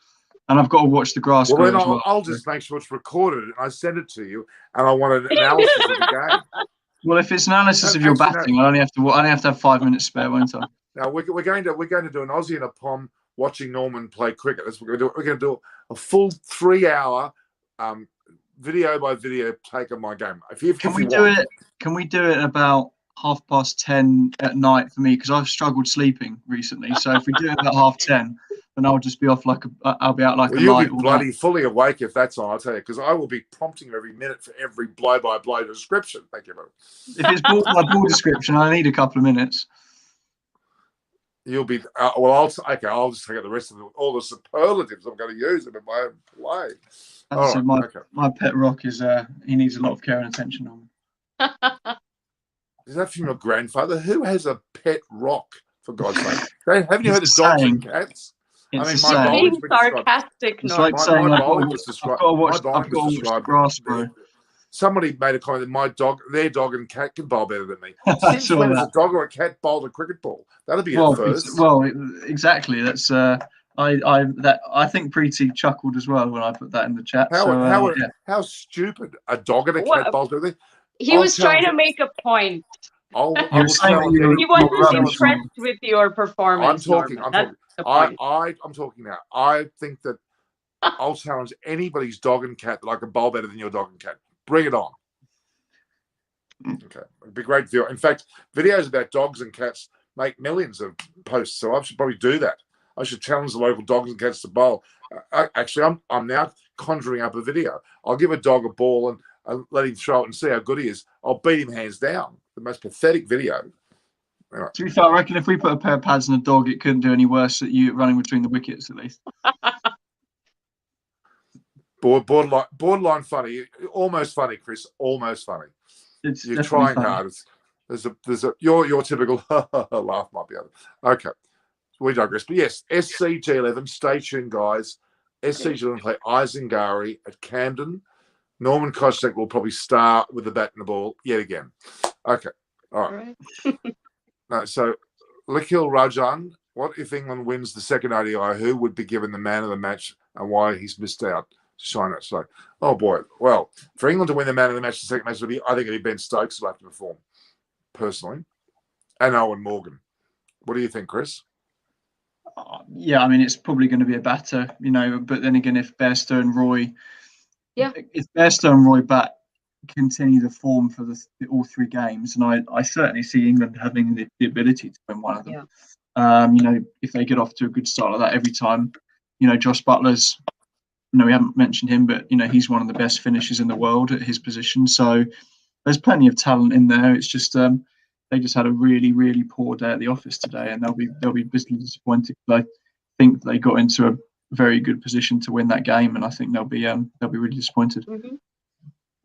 Speaker 2: And I've got to watch the grass grow as well.
Speaker 1: I'll just make sure it's recorded and I send it to you, and I want an analysis of the game.
Speaker 2: Well, if it's analysis of your batting, I only have to have 5 minutes spare, won't I?
Speaker 1: Now we're going to do an Aussie and a Pom watching Norman play cricket. That's what we're going to do. We're going to do a full 3-hour video by video take of my game. Can
Speaker 2: we do it about 10:30 at night for me, because I've struggled sleeping recently. So if we do it about 10:30, then I'll just be off I'll be out like a light.
Speaker 1: You'll be bloody fully awake if that's on, I'll tell you, because I will be prompting you every minute for every blow-by-blow description. Thank you,
Speaker 2: If it's ball description, I need a couple of minutes.
Speaker 1: You'll be I'll just take out the rest of all the superlatives I'm going to use in my own play.
Speaker 2: My pet rock is he needs a lot of care and attention on.
Speaker 1: Is that from your grandfather? Who has a pet rock, for God's sake? Haven't you heard of dogs and cats?
Speaker 3: My being sarcastic.
Speaker 2: It's like saying I've got to watch the grass grow.
Speaker 1: Somebody made a comment that their dog and cat can bowl better than me. Since when has a dog or a cat bowled a cricket ball? That'll be a first.
Speaker 2: Exactly. That's I think Preeti chuckled as well when I put that in the chat.
Speaker 1: How stupid a dog and a cat bowl do they?
Speaker 3: He was trying to make a point. He wasn't impressed with your performance.
Speaker 1: I'm talking now. I think that I'll challenge anybody's dog and cat that I can bowl better than your dog and cat. Bring it on. Okay. It'd be a great video. In fact, videos about dogs and cats make millions of posts, so I should probably do that. I should challenge the local dogs and cats to bowl. I'm now conjuring up a video. I'll give a dog a ball and let him throw it and see how good he is. I'll beat him hands down. The most pathetic video. Anyway.
Speaker 2: To be fair, I reckon if we put a pair of pads on a dog, it couldn't do any worse at you running between the wickets, at least.
Speaker 1: Borderline funny, almost funny, Chris. Almost funny. You're trying hard. Your typical laugh might be other. Okay, we digress. But yes, SCG11. Stay tuned, guys. SCG11 play Isengari at Camden. Norman Kostek will probably start with the bat and the ball yet again. Okay, all right. No, so Nikhil Rajan. What if England wins the second ODI? Who would be given the man of the match and why he's missed out? Shine it. So, oh boy. Well, for England to win the man of the match, the second match I think it'll be Ben Stokes who'll have to perform, personally, and Owen Morgan. What do you think, Chris?
Speaker 2: Yeah, I mean, it's probably going to be a batter, but then again, if Bairstow and Roy, if Bairstow and Roy continue the form for all 3 games, and I certainly see England having the ability to win one of them. Yeah. If they get off to a good start like that every time, Josh Butler's. We haven't mentioned him, but he's one of the best finishers in the world at his position. So there's plenty of talent in there. It's just they just had a really, really poor day at the office today, and they'll be bitterly disappointed. I think they got into a very good position to win that game, and I think they'll be really disappointed.
Speaker 3: Mm-hmm.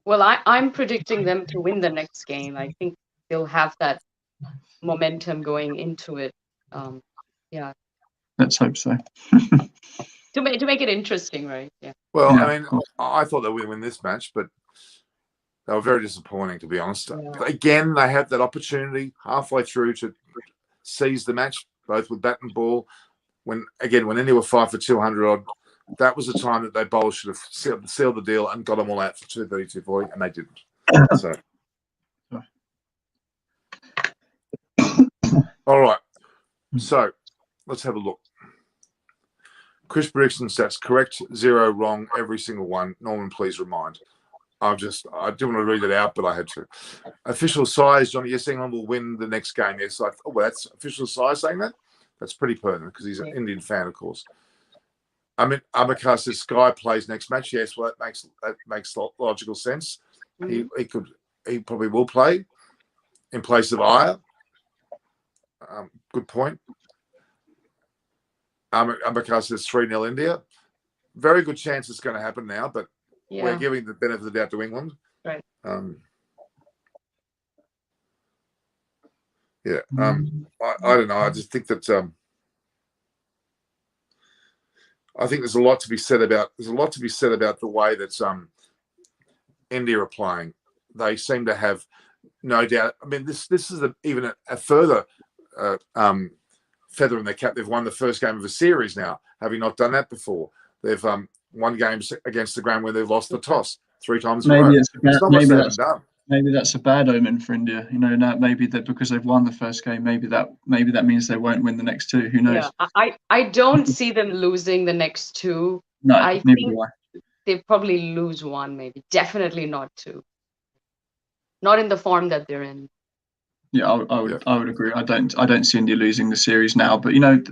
Speaker 3: Well, I'm predicting them to win the next game. I think they'll have that momentum going into it. Yeah.
Speaker 2: Let's hope so.
Speaker 3: To make it interesting, right? Yeah.
Speaker 1: Well, I mean, I thought they would win this match, but they were very disappointing, to be honest. Yeah. Again, they had that opportunity halfway through to seize the match, both with bat and ball. When India were 5 for 200 odd, that was the time that they bowlers should have sealed the deal and got them all out for 230, 240, and they didn't. So, all right. So let's have a look. Chris Brixton stats correct, 0 wrong, every single one. Norman, please remind. I didn't want to read it out, but I had to. Official size, Johnny. Yes, England will win the next game. Yes, well, that's official size saying that. That's pretty pertinent because he's an Indian fan, of course. I mean, Amakar says Sky plays next match. Yes, well, that makes logical sense. Mm-hmm. He probably will play in place of Aya. Good point. Amakar says 3-0 India. Very good chance it's going to happen now, but we're giving the benefit of the doubt to England.
Speaker 3: Right.
Speaker 1: I don't know. I just think that I think there's a lot to be said about the way that India are playing. They seem to have no doubt. I mean, this is even a further feather in their cap. They've won the first game of a series now, having not done that before. They've won games against the ground where they've lost the toss 3 times in a row.
Speaker 2: Maybe that's a bad omen for India. You know, maybe that because they've won the first game, maybe that means they won't win the next 2. Who knows?
Speaker 3: Yeah, I don't see them losing the next 2.
Speaker 2: No,
Speaker 3: I think they probably lose 1, maybe. Definitely not 2. Not in the form that they're in.
Speaker 2: Yeah, I would agree. I don't see India losing the series now. But you know,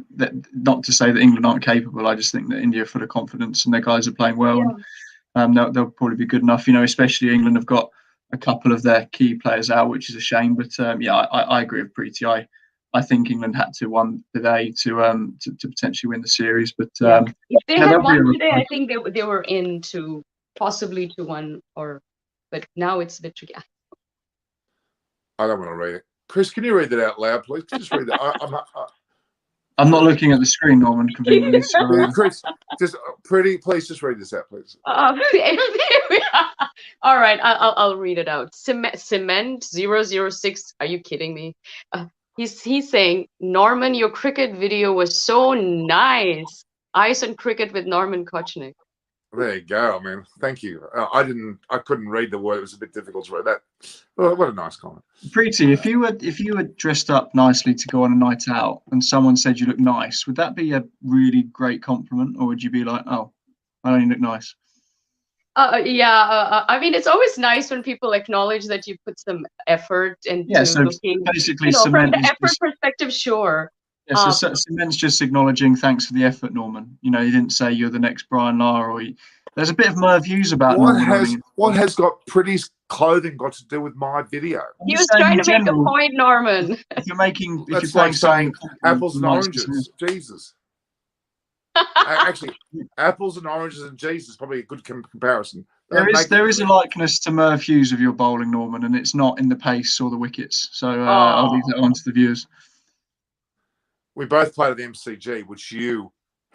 Speaker 2: not to say that England aren't capable. I just think that India are full of confidence and their guys are playing well, and they'll probably be good enough. You know, especially England have got a couple of their key players out, which is a shame. But I agree with Preeti. I think England had to win today to potentially win the series. But
Speaker 3: if they had won today, I think they were in to possibly to 1 but now it's a bit tricky.
Speaker 1: I don't want to read it. Chris, can you read that out loud, please? Just read that.
Speaker 2: I'm not looking at the screen, Norman. Conveniently. So,
Speaker 1: Chris, please just read this out, please.
Speaker 3: All right, I'll read it out. Cement 006. Are you kidding me? He's saying, Norman, your cricket video was so nice. Ice on cricket with Norman Kochnick.
Speaker 1: There you go. I mean, thank you. I couldn't read the word. It was a bit difficult to read that. Oh, what a nice comment.
Speaker 3: Preeti,
Speaker 2: if you were dressed up nicely to go on a night out and someone said you look nice, would that be a really great compliment, or would you be like, oh, I only look nice?
Speaker 3: I mean, it's always nice when people acknowledge that you put some effort into looking.
Speaker 2: Basically,
Speaker 3: from the effort perspective, sure.
Speaker 2: Yeah, so Cement's just acknowledging thanks for the effort, Norman. You know, he didn't say you're the next Brian Lara, or there's a bit of Merv Hughes about Norman.
Speaker 1: What has got Pretty's clothing got to do with my video?
Speaker 3: He was trying to make a point, Norman.
Speaker 2: If you're
Speaker 1: like saying apples and oranges. Jesus. Actually, apples and oranges and Jesus is probably a good comparison.
Speaker 2: There is a likeness to Merv Hughes of your bowling, Norman, and it's not in the pace or the wickets. So I'll leave that on to the viewers.
Speaker 1: We both played at the MCG, which you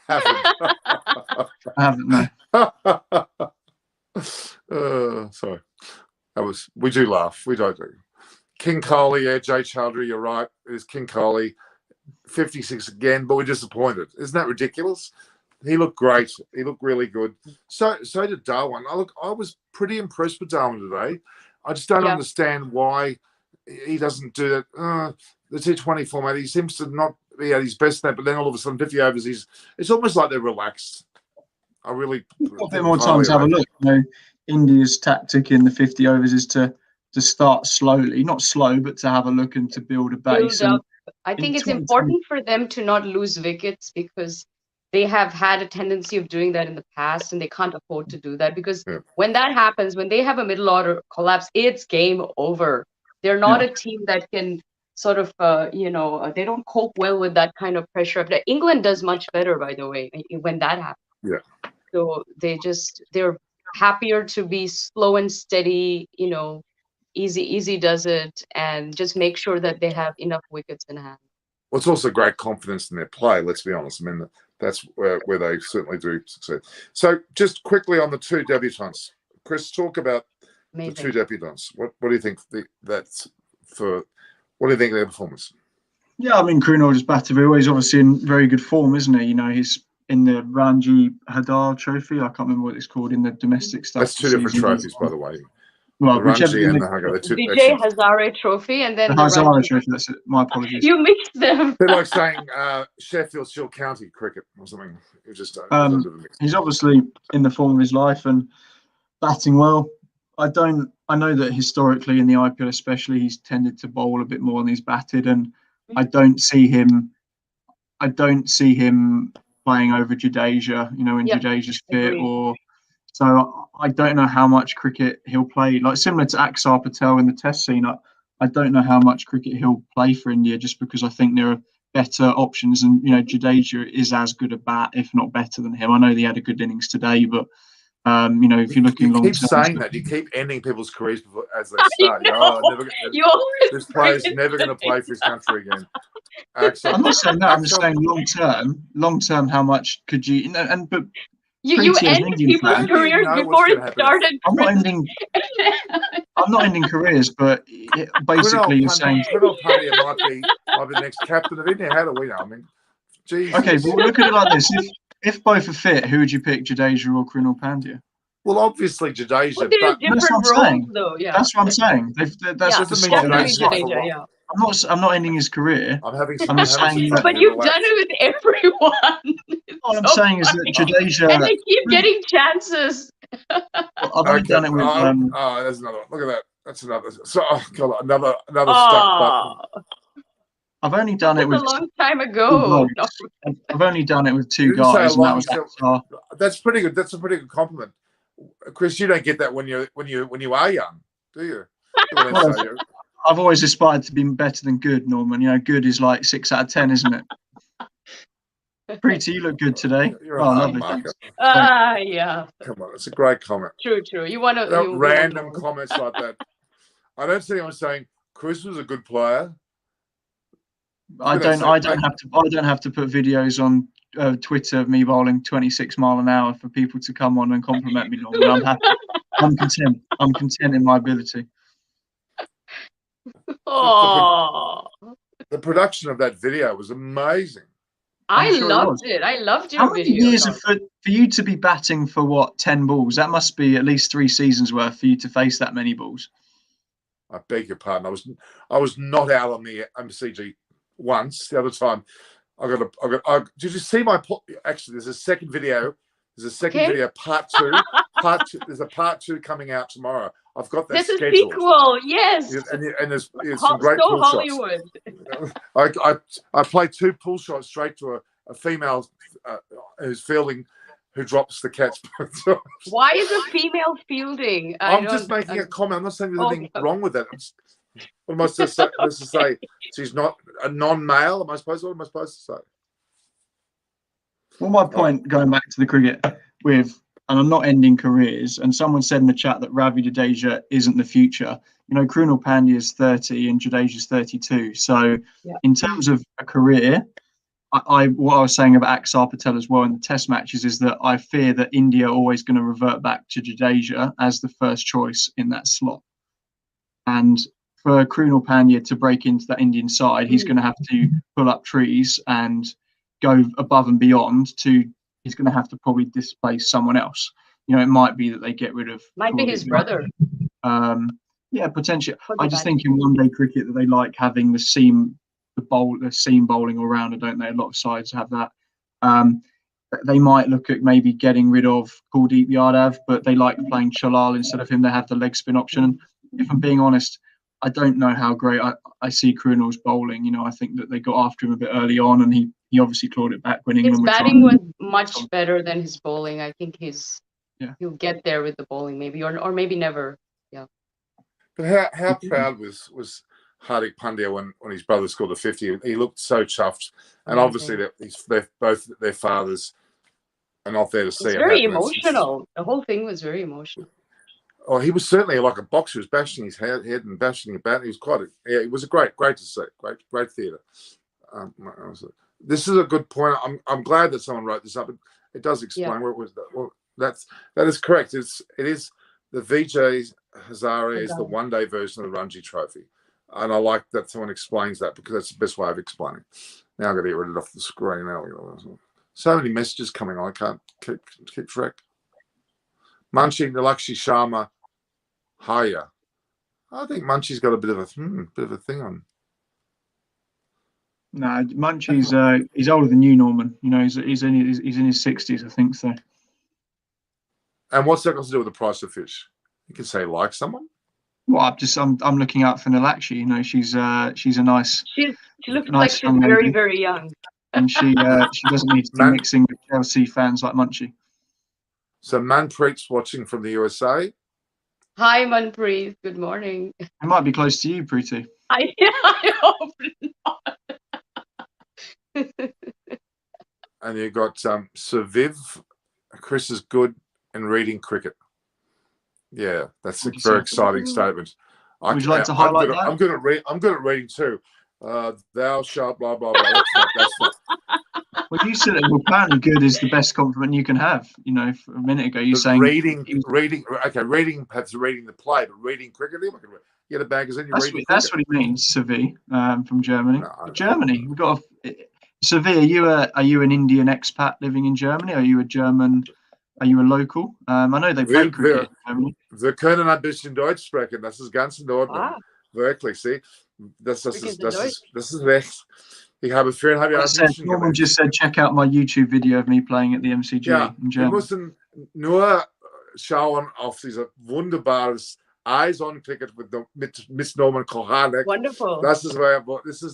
Speaker 1: haven't.
Speaker 2: I haven't, no.
Speaker 1: Sorry. We do laugh. We don't do. King Kohli, Jay Chowdhury, you're right. It is King Kohli. 56 again, but we're disappointed. Isn't that ridiculous? He looked great. He looked really good. So did Darwin. I was pretty impressed with Darwin today. I just don't understand why he doesn't do that. The T20 format, he seems to not be at his best there, but then all of a sudden 50 overs, it's almost like they're relaxed. I really
Speaker 2: got a bit more time to have a look. You know, India's tactic in the 50 overs is to start slowly, not slow, but to have a look and to build a base.
Speaker 3: I think it's important for them to not lose wickets because they have had a tendency of doing that in the past and they can't afford to do that because when that happens, when they have a middle order collapse, it's game over. They're not a team that can sort of, they don't cope well with that kind of pressure. England does much better, by the way, when that happens.
Speaker 1: Yeah.
Speaker 3: So they're happier to be slow and steady, easy does it, and just make sure that they have enough wickets in hand.
Speaker 1: Well, it's also great confidence in their play, let's be honest. I mean, that's where they certainly do succeed. So just quickly on the 2 debutants. Chris, talk about the 2 debutants. What do you think what do you think of their performance?
Speaker 2: Yeah, I mean, Krunal Batavia is obviously in very good form, isn't he? You know, he's in the Ranji Hadar Trophy. I can't remember what it's called in the domestic stuff.
Speaker 1: That's 2 different trophies, by the way.
Speaker 2: Well,
Speaker 1: The
Speaker 2: whichever
Speaker 1: Ranji and the
Speaker 2: the
Speaker 1: Hugger.
Speaker 3: Vijay Hazare Trophy, and then the
Speaker 2: Hazara
Speaker 3: Ranji.
Speaker 2: Trophy. That's it. My apologies.
Speaker 3: You mixed them.
Speaker 1: They're like saying Sheffield Shield County cricket or something. You just don't. There's a bit of a mix.
Speaker 2: He's obviously in the form of his life and batting well. I know that historically in the IPL especially, he's tended to bowl a bit more than he's batted, and I don't see him playing over Jadeja, you know, when
Speaker 3: Yep,
Speaker 2: Jadeja's fit,
Speaker 3: agreed.
Speaker 2: or so I don't know how much cricket he'll play. Like similar to Axar Patel in the Test scene, I don't know how much cricket he'll play for India, just because I think there are better options, and you know, Jadeja is as good a bat, if not better than him. I know he had a good innings today, but you know, if you're looking long
Speaker 1: You keep
Speaker 2: term,
Speaker 1: saying that. You keep ending people's careers before, as they
Speaker 3: I
Speaker 1: start. You
Speaker 3: know.
Speaker 1: go,
Speaker 3: You always
Speaker 1: this player's
Speaker 3: forget
Speaker 1: never going to play for his country again. Axel,
Speaker 2: I'm not saying that. I'm just
Speaker 1: Axel,
Speaker 2: saying long term, how much could you know? And but
Speaker 3: you
Speaker 2: Preeti as
Speaker 3: end
Speaker 2: an Indian
Speaker 3: people's
Speaker 2: fan,
Speaker 3: careers
Speaker 1: know
Speaker 3: before
Speaker 1: what's
Speaker 3: it
Speaker 1: gonna happen.
Speaker 3: started.
Speaker 2: I'm not ending. I'm not ending careers, but basically you're saying,
Speaker 1: Kunal Pandya might be the next captain of India. How do we know? I mean, Jesus.
Speaker 2: okay, well look at it like this: if both are fit, who would you pick, Jadeja or Krunal Pandya?
Speaker 1: Well, obviously Jadeja,
Speaker 3: But they're
Speaker 1: but
Speaker 2: That's what
Speaker 3: different
Speaker 2: I'm
Speaker 3: roles,
Speaker 2: saying.
Speaker 3: though. Yeah.
Speaker 2: That's what I'm saying. That's
Speaker 3: Yeah,
Speaker 2: the
Speaker 1: doesn't mean
Speaker 2: slot
Speaker 3: definitely
Speaker 1: Jadeja's not for
Speaker 3: Jadeja.
Speaker 1: long.
Speaker 3: Yeah.
Speaker 2: I'm not ending his career.
Speaker 1: I'm having
Speaker 2: I'm just saying
Speaker 1: some fun
Speaker 3: But
Speaker 1: here,
Speaker 3: you've
Speaker 1: relax.
Speaker 3: done it with everyone.
Speaker 2: All I'm
Speaker 3: So
Speaker 2: saying is that
Speaker 3: funny.
Speaker 2: Jadeja.
Speaker 3: And they keep getting chances.
Speaker 2: I've only done it with.
Speaker 1: There's another one. Look at that. That's another. So, oh God, another stuck
Speaker 3: Oh,
Speaker 1: button.
Speaker 2: I've only
Speaker 3: that
Speaker 2: done it
Speaker 3: was
Speaker 2: with
Speaker 3: a long time
Speaker 2: two
Speaker 3: ago. No.
Speaker 2: blokes. I've only done it with two
Speaker 1: You didn't say a
Speaker 2: guys, and that
Speaker 1: lot.
Speaker 2: was
Speaker 1: You
Speaker 2: Axar.
Speaker 1: That's pretty good. That's a pretty good compliment, Chris. You don't get that when you are young, do you?
Speaker 2: Well, I've always aspired to be better than good, Norman. You know, good is like 6 out of 10, isn't it? Preeti, you look good today.
Speaker 1: You're a
Speaker 2: Oh,
Speaker 1: hard
Speaker 2: lovely.
Speaker 1: marker.
Speaker 3: Yeah.
Speaker 1: Come on, it's a great comment.
Speaker 3: True. You want to
Speaker 1: Random comments like that. I don't see anyone saying Chris was a good player.
Speaker 2: I don't have to put videos on Twitter of me bowling 26 mile an hour for people to come on and compliment me, Norman. I'm happy. I'm content. I'm content in my ability.
Speaker 3: Oh,
Speaker 1: The production of that video was amazing.
Speaker 3: I loved it. I loved your
Speaker 2: How many
Speaker 3: video.
Speaker 2: years for you to be batting for what, 10 balls? That must be at least 3 seasons worth for you to face that many balls.
Speaker 1: I beg your pardon. I was not out on the MCG once. The other time, did you see my? Actually, there's a second video. There's a second video, part 2. There's a part 2 coming out tomorrow. I've got that scheduled.
Speaker 3: There's a sequel, yes.
Speaker 1: And there's some great pull
Speaker 3: Hollywood.
Speaker 1: shots. I play 2 pull shots straight to a female who's fielding, who drops the catch.
Speaker 3: Why is a female fielding?
Speaker 1: I'm just making a comment. I'm not saying there's anything wrong with that. What am I supposed to say? She's not a non-male. What am I supposed to say?
Speaker 2: Well, my point, going back to the cricket, and I'm not ending careers, and someone said in the chat that Ravi Jadeja isn't the future. You know, Krunal Pandya is 30 and Jadeja's 32. So in terms of a career, what I was saying about Axar Patel as well in the test matches is that I fear that India are always going to revert back to Jadeja as the first choice in that slot. And for Krunal Pandya to break into that Indian side, he's going to have to pull up trees and go above and beyond. He's going to have to probably displace someone else. You know, it might be that they get rid of.
Speaker 3: Might be his brother.
Speaker 2: Yeah, potentially. I just think in one-day cricket that they like having the seam bowling all rounder, don't they? A lot of sides have that. They might look at maybe getting rid of Kuldeep Yadav, but they like playing Chalal instead of him. They have the leg spin option. And if I'm being honest, I don't know how great I see Krunal's bowling. You know, I think that they got after him a bit early on, and he obviously clawed it back when England
Speaker 3: His batting was much better than his bowling. I think he'll get there with the bowling, maybe, or maybe never. Yeah.
Speaker 1: But how proud was Hardik Pandya when his brother scored a 50? He looked so chuffed, and obviously both their fathers are not there to see it.
Speaker 3: Very emotional. The whole thing was very emotional.
Speaker 1: Oh, he was certainly like a boxer. He was bashing his head and bashing it back. He was it was great to see. Great theatre. This is a good point. I'm glad that someone wrote this up. It does explain where it was. Well, that is correct. It is the Vijay Hazare is the one-day version of the Ranji Trophy, and I like that someone explains that because that's the best way of explaining. Now I'm going to get rid of it off the screen. Now so many messages coming on. I can't keep track. Munchie, Nalakshi Sharma, Hiya. I think Munchie's got a bit of a thing on.
Speaker 2: No, Munchie's he's older than you, Norman. You know, he's in his 60s, I think so.
Speaker 1: And what's that got to do with the price of fish? You can say like someone.
Speaker 2: Well, I'm looking out for Nalakshi. You know, she's a nice.
Speaker 3: She looks
Speaker 2: nice
Speaker 3: like she's
Speaker 2: young
Speaker 3: very,
Speaker 2: lady.
Speaker 3: very young.
Speaker 2: And she doesn't need to be mixing with Chelsea fans like Munchie.
Speaker 1: So Manpreet's watching from the USA.
Speaker 3: Hi, Manpreet. Good morning.
Speaker 2: It might be close to you, Preeti.
Speaker 3: I hope not.
Speaker 1: And you got Sir Viv. Chris is good in reading cricket. Yeah, that's a very exciting statement.
Speaker 2: Would you like to highlight that?
Speaker 1: I'm good at reading too. Thou shalt blah blah blah. That's not.
Speaker 2: Well, you said it. Well, apparently, good is the best compliment you can have. You know, for a minute ago, you're saying
Speaker 1: reading. Okay, reading perhaps reading the play, but reading cricket. You get a magazine.
Speaker 2: That's what he means. Savi from Germany.
Speaker 1: No,
Speaker 2: Germany. We've got. Savi, are you an Indian expat living in Germany? Are you a German? Are you a local? I know they play cricket in Germany.
Speaker 1: Wir können ein bisschen Deutsch sprechen. Das ist ganz in Ordnung.
Speaker 3: Ah.
Speaker 1: Wirklich, see? Das ist recht. Ich habe 4,5 Jahre
Speaker 2: Norman just said, check out my YouTube video of me playing at the MCG in Germany.
Speaker 1: Wir müssen nur schauen auf dieses wunderbares Eis-on-Cricket mit Miss Norman Kohanek.
Speaker 3: Wonderful.
Speaker 1: Das ist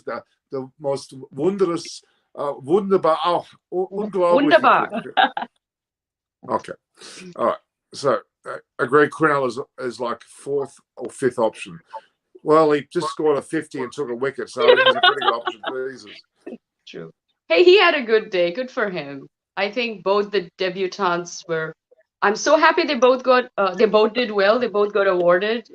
Speaker 1: the most wondrous, wunderbar, auch unglaublich.
Speaker 3: Wunderbar.
Speaker 1: Okay. All right. So, Greg Quinnell is like 4th or 5th option. Well, he just scored a 50 and took a wicket, so he's a pretty good option for Jesus.
Speaker 3: True. Hey, he had a good day. Good for him. I think both the debutants were. I'm so happy they both did well. They both got awarded.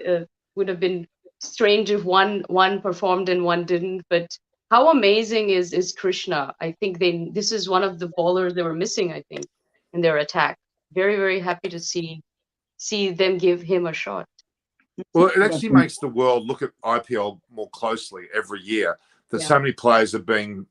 Speaker 3: Would have been strange if one performed and one didn't. But how amazing is Krishna? I think this is one of the bowlers they were missing, I think, in their attack. Very, very happy to see them give him a shot.
Speaker 1: Well, it actually makes the world look at IPL more closely every year. That so many players are being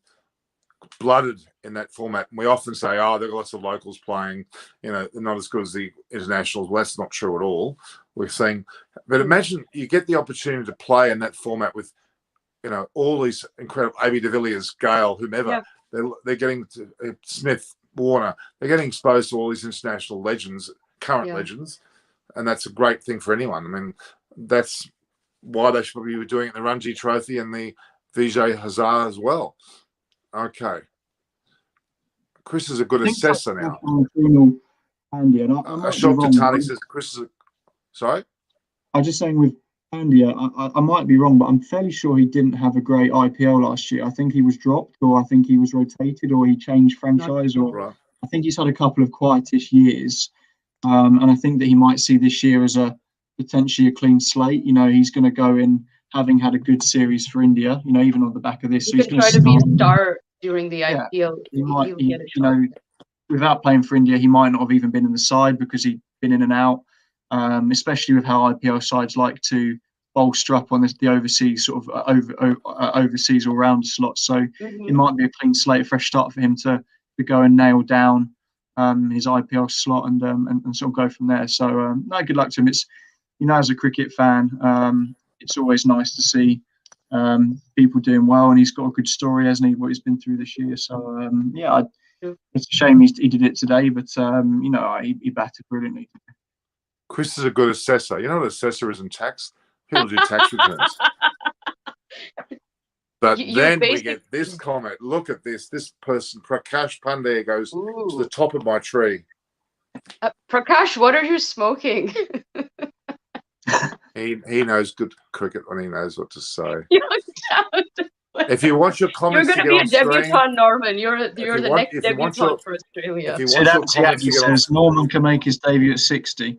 Speaker 1: blooded in that format. And we often say, oh, there are lots of locals playing, you know, they're not as good as the internationals. Well, that's not true at all. We're saying, but imagine you get the opportunity to play in that format with, you know, all these incredible AB de Villiers, Gale, whomever. Yeah. They're getting to, Smith, Warner. They're getting exposed to all these international legends, current legends. And that's a great thing for anyone. I mean, that's why they should be doing it in the Ranji Trophy and the Vijay Hazare as well. Okay. Chris is a good assessor now. Ashok Tatani says Chris is sorry?
Speaker 2: I was just saying with Pandya, I might be wrong, but I'm fairly sure he didn't have a great IPL last year. I think he was dropped, or I think he was rotated, or he changed franchise, or I think he's had a couple of quietish years. And I think that he might see this year as potentially a clean slate. You know, he's going to go in having had a good series for India, you know, even on the back of this.
Speaker 3: He could try to be a star during the IPL.
Speaker 2: He might, you know, without playing for India, he might not have even been in the side because he'd been in and out, especially with how IPL sides like to bolster up on the overseas sort of overseas all-round slots. So it might be a clean slate, a fresh start for him to go and nail down his IPL slot and sort of go from there. So no, good luck to him. It's, you know, as a cricket fan, it's always nice to see people doing well, and he's got a good story, hasn't he? What he's been through this year. So yeah, it's a shame he did it today, but you know, he batted brilliantly.
Speaker 1: Chris is a good assessor. You know what assessor is in tax? People do tax returns. But then we get this comment. Look at this. This person, Prakash Pandey, goes to the top of my tree.
Speaker 3: Prakash, what are you smoking?
Speaker 1: He knows good cricket when he knows what to say. If you want your comments
Speaker 3: you're going to be a debutant, Norman. You're the next debutant for Australia.
Speaker 2: Says Norman can make his debut at 60.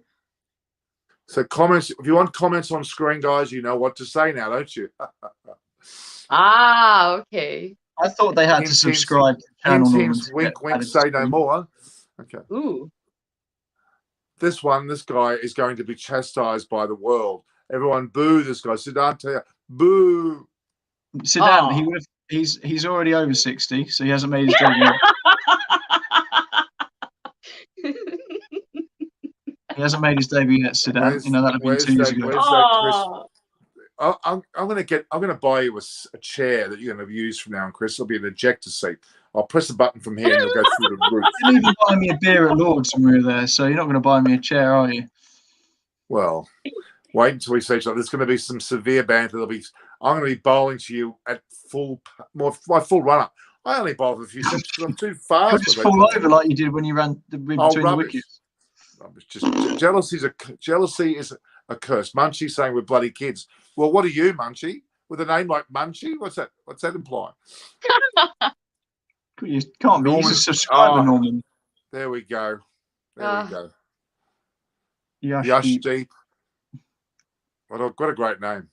Speaker 1: So comments. If you want comments on screen, guys, you know what to say now, don't you?
Speaker 3: Okay.
Speaker 2: I thought they had to subscribe to the channel.
Speaker 1: Wink, wink, say no more. Okay.
Speaker 3: Ooh.
Speaker 1: This guy is going to be chastised by the world. Everyone boo this guy. Siddhartha, boo.
Speaker 2: Siddhartha, he's already over 60, so he hasn't made his debut. He hasn't made his debut yet, Sedan. You know, that'd have been 2 years ago.
Speaker 1: Where's that, Chris? I'm gonna buy you a chair that you're gonna use from now on, Chris. It'll be an ejector seat. I'll press a button from here and you'll go through the roof.
Speaker 2: You didn't even buy me a beer at Lord's when we were there, so you're not going to buy me a chair, are you?
Speaker 1: Well, wait until we see each other. There's going to be some severe banter. I'm going to be bowling to you at my full run up. I only bowl for a few steps because I'm too fast.
Speaker 2: You'll just fall over like you did when you ran between the wickets.
Speaker 1: Rubbish. Just jealousy is a curse. Munchie's saying we're bloody kids. Well, what are you, Munchie? With a name like Munchie? What's that imply?
Speaker 2: You can't be. He's a subscriber, Norman.
Speaker 1: There we go. There we go.
Speaker 2: Yashdeep.
Speaker 1: What a great name.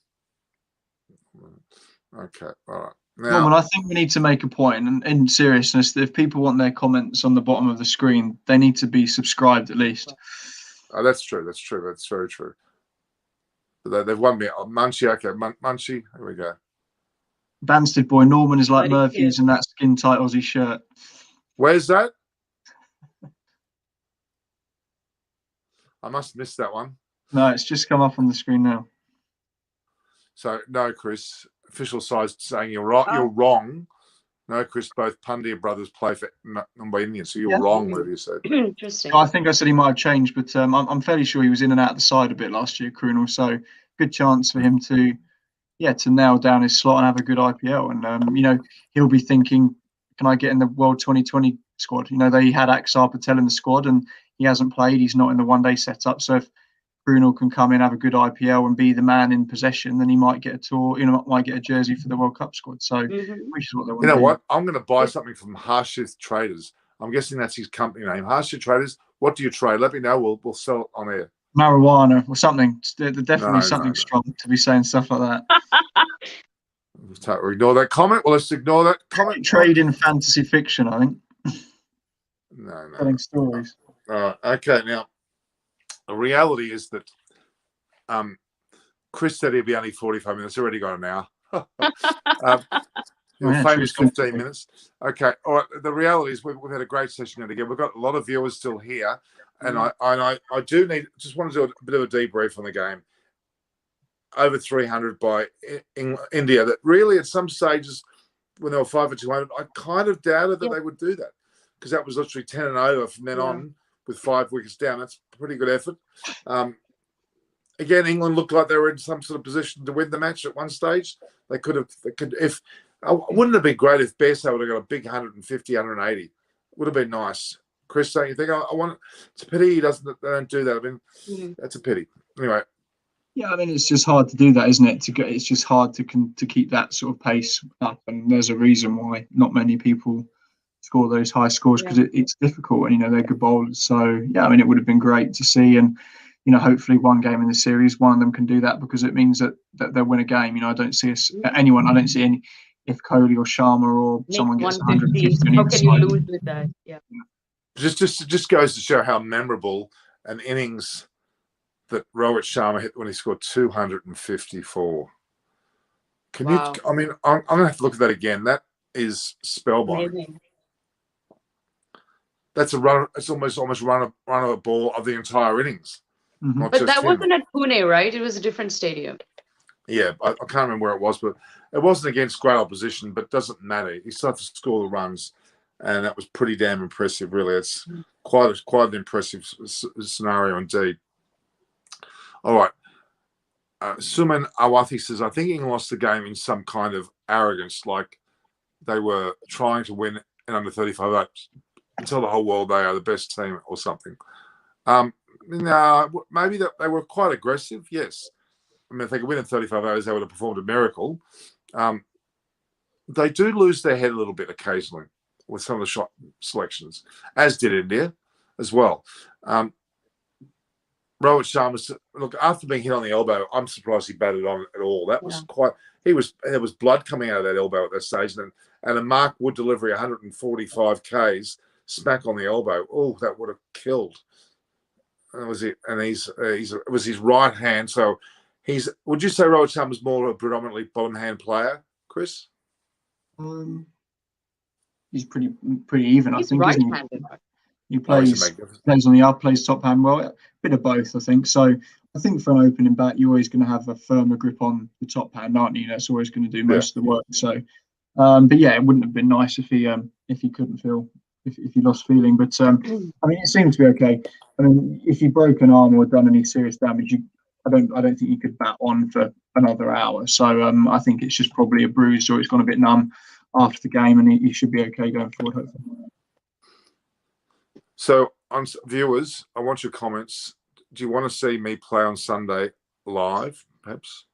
Speaker 1: Okay, all right. Now,
Speaker 2: Norman, I think we need to make a point, and in seriousness, that if people want their comments on the bottom of the screen, they need to be subscribed at least.
Speaker 1: Oh, that's true. That's very true. But they've won me. Munchie, okay. Munchie, here we go.
Speaker 2: Banstead boy, Norman is like Murphy's in that skin-tight Aussie shirt.
Speaker 1: Where's that? I must have missed that one.
Speaker 2: No, it's just come up on the screen now.
Speaker 1: So, no, Chris. Official side saying you're right. You're wrong. No, Chris. Both Pandya brothers play for Mumbai Indians, so you're wrong. Whatever you said.
Speaker 3: Interesting.
Speaker 2: I think I said he might have changed, but I'm fairly sure he was in and out of the side a bit last year, Krunal. So, good chance for him to nail down his slot and have a good IPL. And you know, he'll be thinking, can I get in the World 2020 squad? You know, they had Axar Patel in the squad, and he hasn't played. He's not in the one-day setup. So if Krunal can come in, have a good IPL, and be the man in possession, then he might get a tour. You know, might get a jersey for the World Cup squad. So, which is what they want.
Speaker 1: You know what? I'm going to buy something from Harshith Traders. I'm guessing that's his company name. Harshith Traders. What do you trade? Let me know. We'll sell it on air.
Speaker 2: Marijuana or something. They're definitely something strong to be saying stuff like that.
Speaker 1: We'll ignore that comment. Well, let's ignore that comment.
Speaker 2: Trade in fantasy fiction, I think.
Speaker 1: No.
Speaker 2: Telling stories.
Speaker 1: Okay, now the reality is that Chris said he'd be only 45 minutes. Already got an hour. Famous 15 minutes. Okay, all right. The reality is we've had a great session again. We've got a lot of viewers still here, and I do just want to do a bit of a debrief on the game. Over 300 by India. That really, at some stages, when they were 5 for 200, I kind of doubted that they would do that, because that was literally 10 and over from then on with 5 wickets down. That's a pretty good effort. Again, England looked like they were in some sort of position to win the match at one stage. They could. If wouldn't it have been great if Bairstow would have got a big 150, 180? Would have been nice. Chris, don't you think? I want. It's a pity they don't do that. I mean, that's a pity. Anyway.
Speaker 2: Yeah, I mean, it's just hard to do that, isn't it? It's just hard to keep that sort of pace up, and there's a reason why not many people score those high scores, because it's difficult, and you know they're good bowlers. So yeah, I mean, it would have been great to see, and you know, hopefully one game in the series, one of them can do that, because it means that they'll win a game. You know, I don't see any. If Kohli or Sharma or someone gets 150,
Speaker 3: how can you lose with that? Yeah.
Speaker 1: Just goes to show how memorable an innings that Rohit Sharma hit when he scored 254. Can you? I mean, I'm going to have to look at that again. That is spellbinding.
Speaker 3: Amazing.
Speaker 1: That's a run. It's almost run of a ball of the entire innings.
Speaker 3: But that wasn't at Pune, right? It was a different stadium.
Speaker 1: Yeah, I can't remember where it was, but it wasn't against great opposition. But it doesn't matter. He started to score the runs, and that was pretty damn impressive. Really, it's quite an impressive scenario indeed. All right. Suman Awathi says, I think England lost the game in some kind of arrogance, like they were trying to win in under 35 overs and tell the whole world they are the best team or something. No, maybe that they were quite aggressive, yes. I mean, if they could win in 35 overs, they would have performed a miracle. They do lose their head a little bit occasionally with some of the shot selections, as did India as well. Rohit Sharma, look, after being hit on the elbow, I'm surprised he batted on at all. That was there was blood coming out of that elbow at that stage. And a Mark Wood delivery, 145 Ks, smack on the elbow. Oh, that would have killed. That was it. And it was his right hand. So would you say Rohit Sharma's more a predominantly bottom hand player, Chris?
Speaker 2: He's pretty even, I think, isn't he?
Speaker 3: Right-handed.
Speaker 2: He plays on the up, plays top hand well. bit of both, I think. So I think for an opening bat, you're always going to have a firmer grip on the top hand, aren't you? That's always going to do most of the work. So, but yeah, it wouldn't have been nice if he couldn't feel, if he lost feeling. But I mean, it seemed to be okay. I mean, if you broke an arm or done any serious damage, I don't think you could bat on for another hour. So I think it's just probably a bruise, or it's gone a bit numb after the game, and he should be okay going forward, hopefully.
Speaker 1: So, on viewers, I want your comments. Do you want to see me play on Sunday live, perhaps?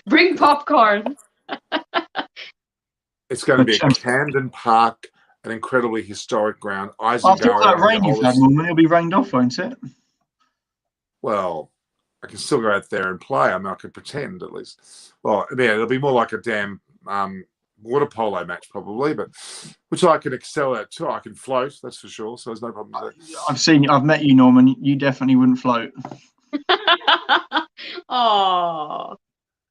Speaker 3: Bring popcorn.
Speaker 1: It's going to be at Camden Park, an incredibly historic ground.
Speaker 2: After all that rain you've had, it'll be rained off, won't it?
Speaker 1: Well, I can still go out there and play. I mean, I could pretend at least. Well, yeah, it'll be more like a damn water polo match probably, but which I can excel at too. I can float, that's for sure. So there's no problem with that.
Speaker 2: I've met you, Norman. You definitely wouldn't float.
Speaker 3: Oh.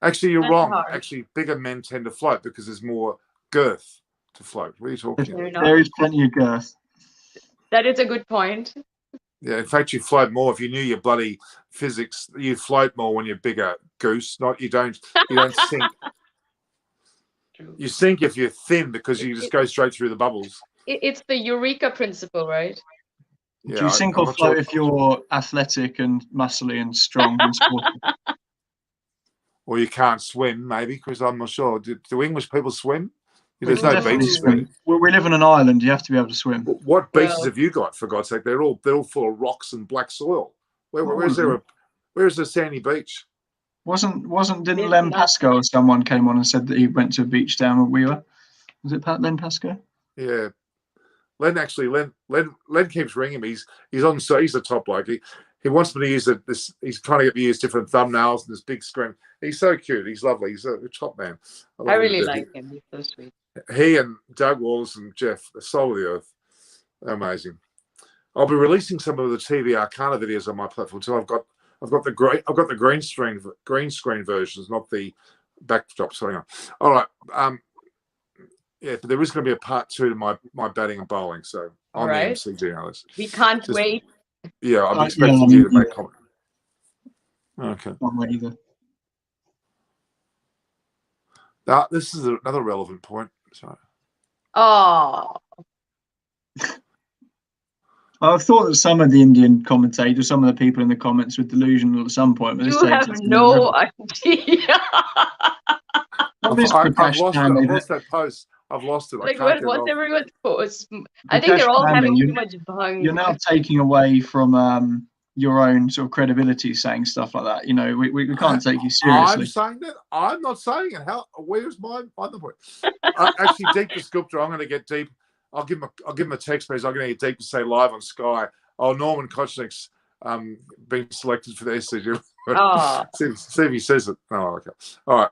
Speaker 1: Actually, you're wrong. Hard. Actually, bigger men tend to float because there's more girth to float. What are you talking about?
Speaker 2: There is plenty of girth.
Speaker 3: That is a good point.
Speaker 1: Yeah, in fact, you float more. If you knew your bloody physics, you float more when you're bigger, goose. You don't sink. You sink if you're thin because you just go straight through the bubbles.
Speaker 3: It's the eureka principle, right?
Speaker 2: Yeah, do you sink or float if you're athletic and muscly and strong and sporty?
Speaker 1: Or you can't swim, maybe, because I'm not sure. Do English people swim? There's no beaches.
Speaker 2: We live on an island. You have to be able to swim.
Speaker 1: What beaches have you got, for God's sake? They're all full of rocks and black soil. Where's the sandy beach?
Speaker 2: Didn't Len Pascoe or someone came on and said that he went to a beach down where we were? Was it Len Pascoe?
Speaker 1: Yeah. Len keeps ringing me. He's on, so he's the top bloke. He wants me to use this. He's trying to get me to use different thumbnails and this big screen. He's so cute. He's lovely. He's a top man.
Speaker 3: I really like him. He's so sweet.
Speaker 1: He and Doug Wallace and Jeff, the soul of the earth. Amazing. I'll be releasing some of the TV Arcana videos on my platform too. I've got the green screen versions, not the backdrop. Sorry. All right. Yeah, but there is going to be a part 2 to my batting and bowling. So on the MCG analyst.
Speaker 3: We can't wait.
Speaker 1: Yeah, I'm expecting you to make comment. Okay.
Speaker 2: Not wait either.
Speaker 1: Now, this is another relevant point. Sorry.
Speaker 3: Oh.
Speaker 2: I've thought that some of the Indian commentators, some of the people in the comments were delusional at some point. But
Speaker 3: you have no idea.
Speaker 1: I've lost that post. I've lost it.
Speaker 3: Like, what's everyone's post? I think they're all having too much bung.
Speaker 2: You're now taking away from your own sort of credibility saying stuff like that. You know, we can't take you seriously.
Speaker 1: I'm saying that. I'm not saying it. Where's my point? Actually, Deep the Sculptor, I'm going to get deep. I'll give him a text message. I'm going to get deep to say live on Sky. Oh, Norman Kochnik's been selected for the SCG.
Speaker 3: Oh.
Speaker 1: see if he says it. Oh, okay. All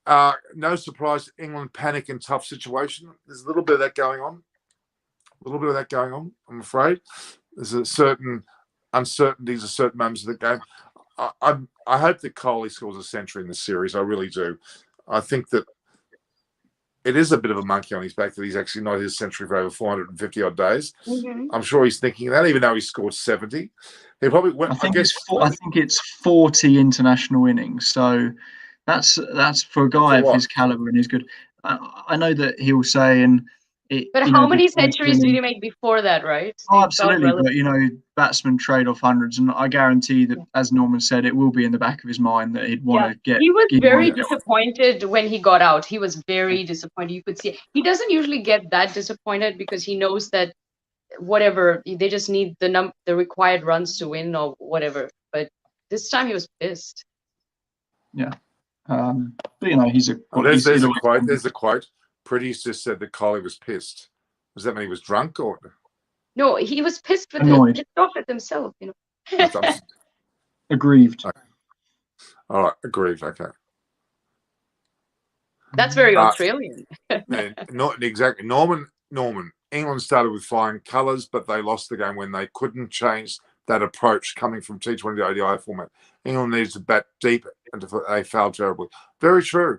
Speaker 1: right. No surprise, England panic and tough situation. There's a little bit of that going on. I'm afraid. There's a certain uncertainties at certain moments of the game. I hope that Kohli scores a century in the series. I really do. I think that it is a bit of a monkey on his back that he's actually not his century for over 450 odd days. Mm-hmm. I'm sure he's thinking that, even though he scored 70. He probably went.
Speaker 2: I think it's 40 international innings. So that's for a guy of his caliber and his good. I know that he'll say
Speaker 3: but how many centuries did he make before that, right?
Speaker 2: Oh, absolutely. But batsmen trade off hundreds, and I guarantee that, as Norman said, it will be in the back of his mind that he'd want to get.
Speaker 3: He was very disappointed when he got out. He was very disappointed. You could see he doesn't usually get that disappointed because he knows that whatever, they just need the required runs to win or whatever. But this time he was pissed.
Speaker 2: Yeah, but he's a.
Speaker 1: There's a quote. There's a quote. Pretty's just said that Kohli was pissed. Does that mean he was drunk or?
Speaker 3: No, he was pissed with off at himself.
Speaker 2: Aggrieved.
Speaker 1: Okay. All right, aggrieved. Okay.
Speaker 3: That's very Australian.
Speaker 1: Not exactly. Norman. England started with flying colours, but they lost the game when they couldn't change that approach coming from T20 to ODI format. England needed to bat deep, and they failed terribly. Very true.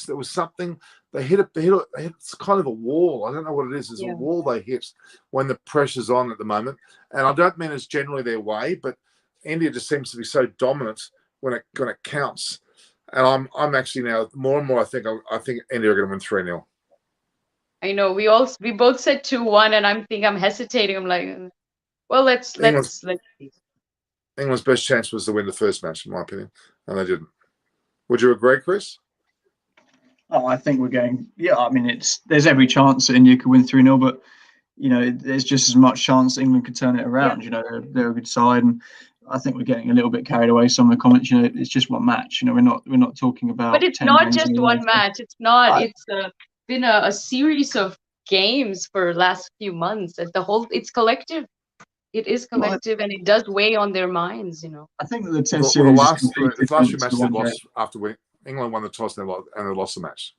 Speaker 1: There was something they hit it's kind of a wall. I don't know what it is. There's a wall they hit when the pressure's on at the moment. And I don't mean it's generally their way, but India just seems to be so dominant when it counts. And I'm actually now more and more I think India are going to win 3-0.
Speaker 3: I know we both said 2-1, and I'm hesitating. I'm like, well, let's see.
Speaker 1: England's best chance was to win the first match, in my opinion, and they didn't. Would you agree, Chris?
Speaker 2: Oh, I think we're going. Yeah, I mean, there's every chance that India could win 3-0, but there's just as much chance England could turn it around.
Speaker 3: Yeah.
Speaker 2: They're a good side, and I think we're getting a little bit carried away. Some of the comments, it's just one match. We're not talking about.
Speaker 3: But it's not just one match. It's not. It's been a series of games for the last few months. It's collective. It is collective, and it does weigh on their minds.
Speaker 2: I think that the Test series.
Speaker 1: The last few matches they lost after England won the toss and they lost the match.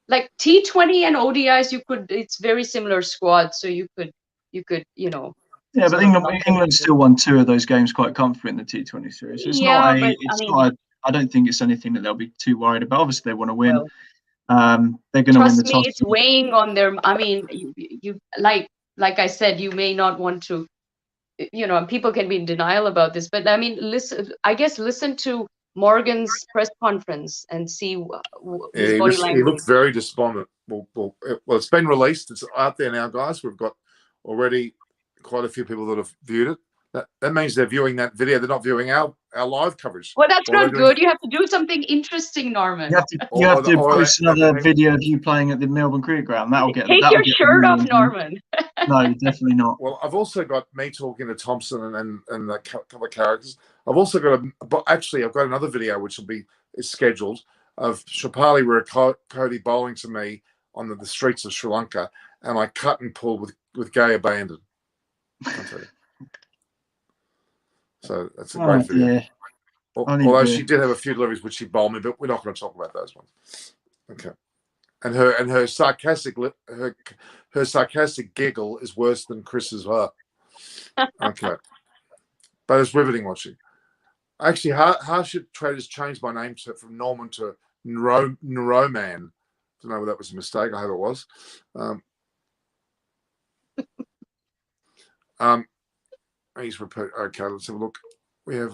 Speaker 3: Like T20 and ODIs, it's very similar squad, so you could.
Speaker 2: Yeah, but England still won 2 of those games quite comfortably in the T20 series. So I don't think it's anything that they'll be too worried about. Obviously, they want to win.
Speaker 3: Well,
Speaker 2: they're going to win the toss.
Speaker 3: Trust me, it's weighing on their. I mean, you like I said, you may not want to. People can be in denial about this, but I mean, listen to Morgan's press conference and see his body language.
Speaker 1: He looked very despondent. Well, it's been released. It's out there now, guys. We've got already quite a few people that have viewed it. That means they're viewing that video. They're not viewing our live coverage.
Speaker 3: Well, that's not good. You have to do something interesting, Norman.
Speaker 2: You have to post another video of you playing at the Melbourne Cricket Ground.
Speaker 3: Take your shirt off, Norman.
Speaker 2: No, definitely not.
Speaker 1: Well, I've also got me talking to Thompson and a couple of characters. I've also got I've got another video which is scheduled of Shapali Cody bowling to me on the streets of Sri Lanka, and I cut and pulled with gay abandon. I'll tell you. So that's a great video.
Speaker 2: Yeah.
Speaker 1: Although she did have a few deliveries which she bowled me, but we're not going to talk about those ones. Okay. And her sarcastic giggle is worse than Chris's her. Okay. But it's riveting watching. Actually, how should traders change my name from Norman to Neuroman? I don't know whether that was a mistake. I hope it was. He's repeat. Okay, let's have a look. We have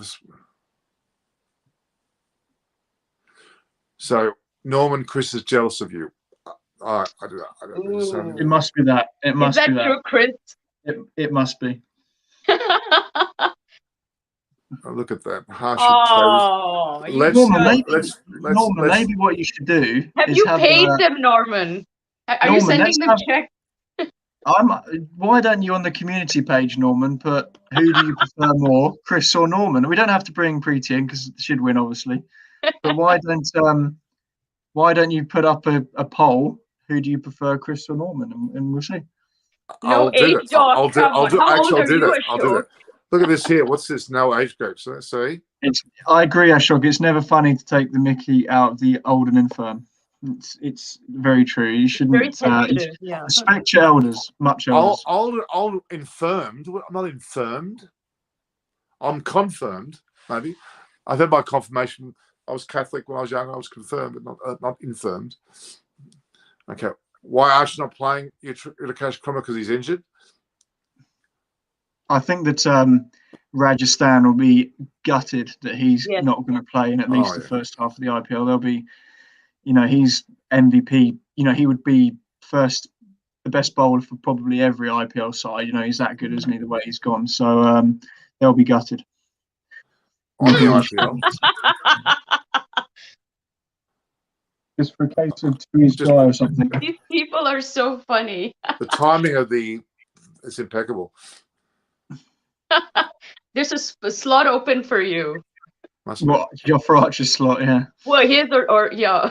Speaker 1: so Norman. Chris is jealous of you. I don't
Speaker 2: it must be that. It must be that. Is that
Speaker 3: true, Chris?
Speaker 2: It must be.
Speaker 1: Look at that.
Speaker 2: Norman, maybe what you should do
Speaker 3: is you paid them, Norman? Are you sending them checks?
Speaker 2: Why don't you on the community page, Norman, put who do you prefer more, Chris or Norman? We don't have to bring Preeti in because she'd win, obviously. But why don't you put up a poll? Who do you prefer, Chris or Norman? And we'll see.
Speaker 1: I'll do it. I'll do it. Look at this here. What's this? No age group. See?
Speaker 2: I agree, Ashok. It's never funny to take the mickey out of the old and infirm. It's very true. You shouldn't respect your elders, much elders.
Speaker 1: Old infirmed. I'm not infirmed. I'm confirmed. Maybe I've had my confirmation. I was Catholic when I was young. I was confirmed, but not infirmed. Okay. Why Archie's not playing Rakesh Kumar? Because he's injured.
Speaker 2: I think that Rajasthan will be gutted that he's not going to play in at least the first half of the IPL. They'll be. He's MVP. He would be the best bowler for probably every IPL side. He's that good, isn't he, the way he's gone? So they'll be gutted.
Speaker 1: On the IPL.
Speaker 2: Just for a case of Therese Guy or something.
Speaker 3: These people are so funny.
Speaker 1: The timing of it's impeccable.
Speaker 3: There's a slot open for you.
Speaker 2: What, your for Archer's slot, yeah.
Speaker 3: Well, here's yeah.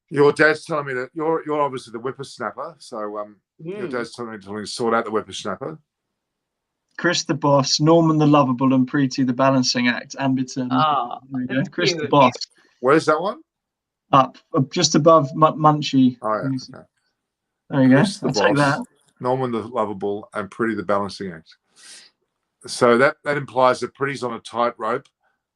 Speaker 1: Your dad's telling me that you're obviously the whippersnapper, so your dad's telling me to sort out the whippersnapper.
Speaker 2: Chris the boss, Norman the lovable, and Preeti the balancing act. Ambiton. Chris cute. The boss.
Speaker 1: Where's that one?
Speaker 2: Up, just above Munchie.
Speaker 1: Oh yeah. Okay.
Speaker 2: There you
Speaker 1: Chris
Speaker 2: go. I'll take that.
Speaker 1: Norman the lovable and Preeti the balancing act. So that implies that Preeti's on a tightrope.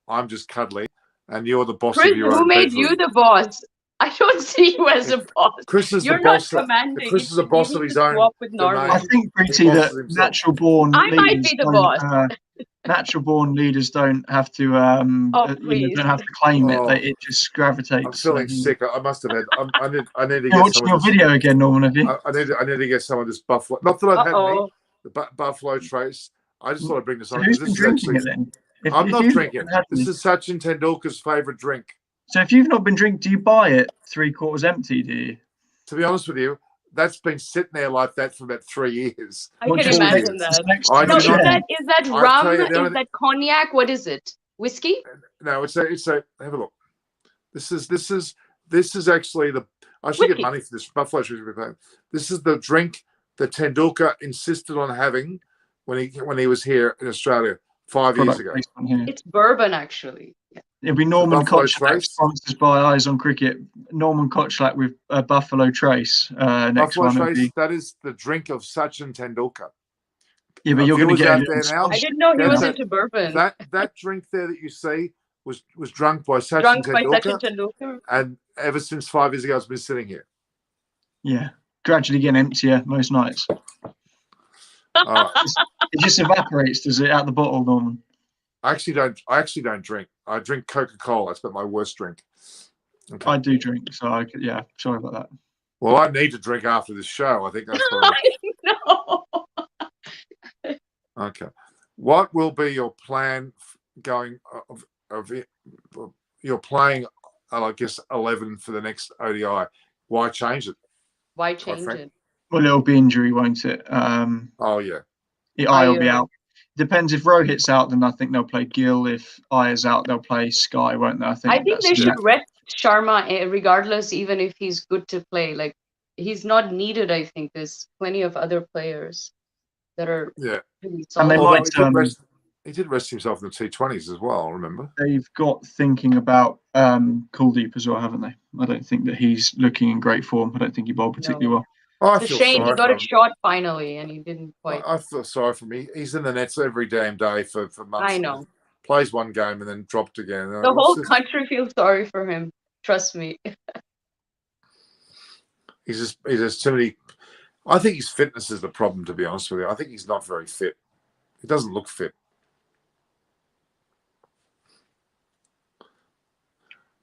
Speaker 1: I'm just cuddly, and you're the boss
Speaker 3: Chris,
Speaker 1: of your own.
Speaker 3: Who made you the boss? I don't see you as a boss.
Speaker 1: Chris is
Speaker 3: You're
Speaker 1: the boss.
Speaker 3: not commanding.
Speaker 1: Chris is a boss of his own
Speaker 3: Swap with Norman.
Speaker 2: I
Speaker 1: domain.
Speaker 2: think,
Speaker 1: He
Speaker 2: Preeti, that
Speaker 1: bosses himself.
Speaker 2: natural-born
Speaker 3: I might
Speaker 2: leaders
Speaker 3: be the
Speaker 2: don't,
Speaker 3: boss.
Speaker 2: natural-born leaders don't have to,
Speaker 3: Please.
Speaker 2: don't have to claim it.
Speaker 1: Oh.
Speaker 2: It just gravitates.
Speaker 1: I'm feeling sick. I must have had. I need to
Speaker 2: You're
Speaker 1: get
Speaker 2: watching
Speaker 1: some
Speaker 2: your
Speaker 1: of this.
Speaker 2: video again, Norman, have you?
Speaker 1: I need to get some of this buffalo. Not that I've had any.
Speaker 3: Uh-oh.
Speaker 1: The Buffalo Trace. I just thought I'd bring this
Speaker 2: So
Speaker 1: on.
Speaker 2: who's
Speaker 1: This
Speaker 2: been
Speaker 1: is
Speaker 2: drinking
Speaker 1: actually,
Speaker 2: it then?
Speaker 1: I'm
Speaker 2: If
Speaker 1: not
Speaker 2: you've
Speaker 1: drinking.
Speaker 2: had
Speaker 1: This
Speaker 2: any-
Speaker 1: is Sachin Tendulkar's favourite drink.
Speaker 2: So if you've not been drinking, do you buy it 3/4 empty, do you?
Speaker 1: To be honest with you, that's been sitting there like that for about 3 years.
Speaker 3: I
Speaker 2: What,
Speaker 3: can
Speaker 2: just
Speaker 3: imagine
Speaker 2: next-
Speaker 3: that.
Speaker 2: next
Speaker 1: I
Speaker 2: to
Speaker 3: No,
Speaker 2: the
Speaker 1: do not-
Speaker 2: chair?
Speaker 3: is that
Speaker 1: I'll
Speaker 3: rum?
Speaker 1: tell you the
Speaker 3: Is
Speaker 1: only-
Speaker 3: that cognac? What is it? Whiskey?
Speaker 1: No, it's a. Have a look. This is actually the. I should get
Speaker 3: Whiskey.
Speaker 1: money for this. Buffalo Trace. This is the drink that Tendulkar insisted on having when he was here in Australia 5 years
Speaker 2: Product
Speaker 1: ago.
Speaker 2: placed on here.
Speaker 3: It's bourbon, actually. Yeah.
Speaker 2: It'll be Norman
Speaker 1: Buffalo
Speaker 2: Kotchlak,
Speaker 1: Trace.
Speaker 2: sponsored by Eyes on Cricket. Norman Kotchlak with Buffalo Trace. Next
Speaker 1: Buffalo
Speaker 2: one will
Speaker 1: Trace.
Speaker 2: be.
Speaker 1: That is the drink of Sachin Tendulkar.
Speaker 2: Yeah, but you're going to
Speaker 1: viewers
Speaker 2: get
Speaker 1: out
Speaker 2: a
Speaker 1: there
Speaker 2: little
Speaker 1: now.
Speaker 3: I
Speaker 2: sponsor.
Speaker 3: didn't know he
Speaker 1: That's
Speaker 3: was
Speaker 1: it.
Speaker 3: into bourbon.
Speaker 1: That drink there that you see was drunk by Sachin
Speaker 3: Drunk by
Speaker 1: Tendulkar,
Speaker 3: Sachin Tendulkar.
Speaker 1: and ever since 5 years ago, it's been sitting here.
Speaker 2: Yeah, gradually getting emptier most nights.
Speaker 1: All right.
Speaker 2: It just evaporates, does it, out the bottle, Norman?
Speaker 1: I actually don't drink. I drink Coca-Cola. That's about my worst drink. Okay.
Speaker 2: I do drink, so yeah, sorry about that.
Speaker 1: Well, I need to drink after this show. I think that's what
Speaker 3: No.
Speaker 1: okay. What will be your plan going of it? You're playing, I guess, 11 for the next ODI. Why change it?
Speaker 3: Why
Speaker 1: Quite
Speaker 3: change
Speaker 1: frank.
Speaker 3: it?
Speaker 2: Well, it'll be injury, won't it?
Speaker 1: Oh yeah.
Speaker 2: I will be out. Depends if Rohit's out, then I think they'll play Gill. If I is out, they'll play Sky, won't they? I think
Speaker 3: they
Speaker 2: that's
Speaker 3: should rest Sharma regardless, even if he's good to play. Like, he's not needed, I think. There's plenty of other players that are
Speaker 1: Yeah.
Speaker 3: really
Speaker 2: And they
Speaker 3: solid.
Speaker 2: might,
Speaker 1: he did rest himself in the T20s as well, remember?
Speaker 2: They've got thinking about Kuldeep as well, haven't they? I don't think that he's looking in great form. I don't think he bowled particularly well.
Speaker 1: I
Speaker 3: It's a
Speaker 1: feel
Speaker 3: shame. He
Speaker 1: sorry
Speaker 3: got
Speaker 1: for
Speaker 3: it
Speaker 1: him.
Speaker 3: shot finally, and he didn't quite.
Speaker 1: I feel sorry for me. He's in the nets every damn day for months.
Speaker 3: I know.
Speaker 1: Plays one game and then dropped again.
Speaker 3: The whole country feels sorry for him. Trust me.
Speaker 1: He's just too many. I think his fitness is the problem, to be honest with you. I think he's not very fit. He doesn't look fit.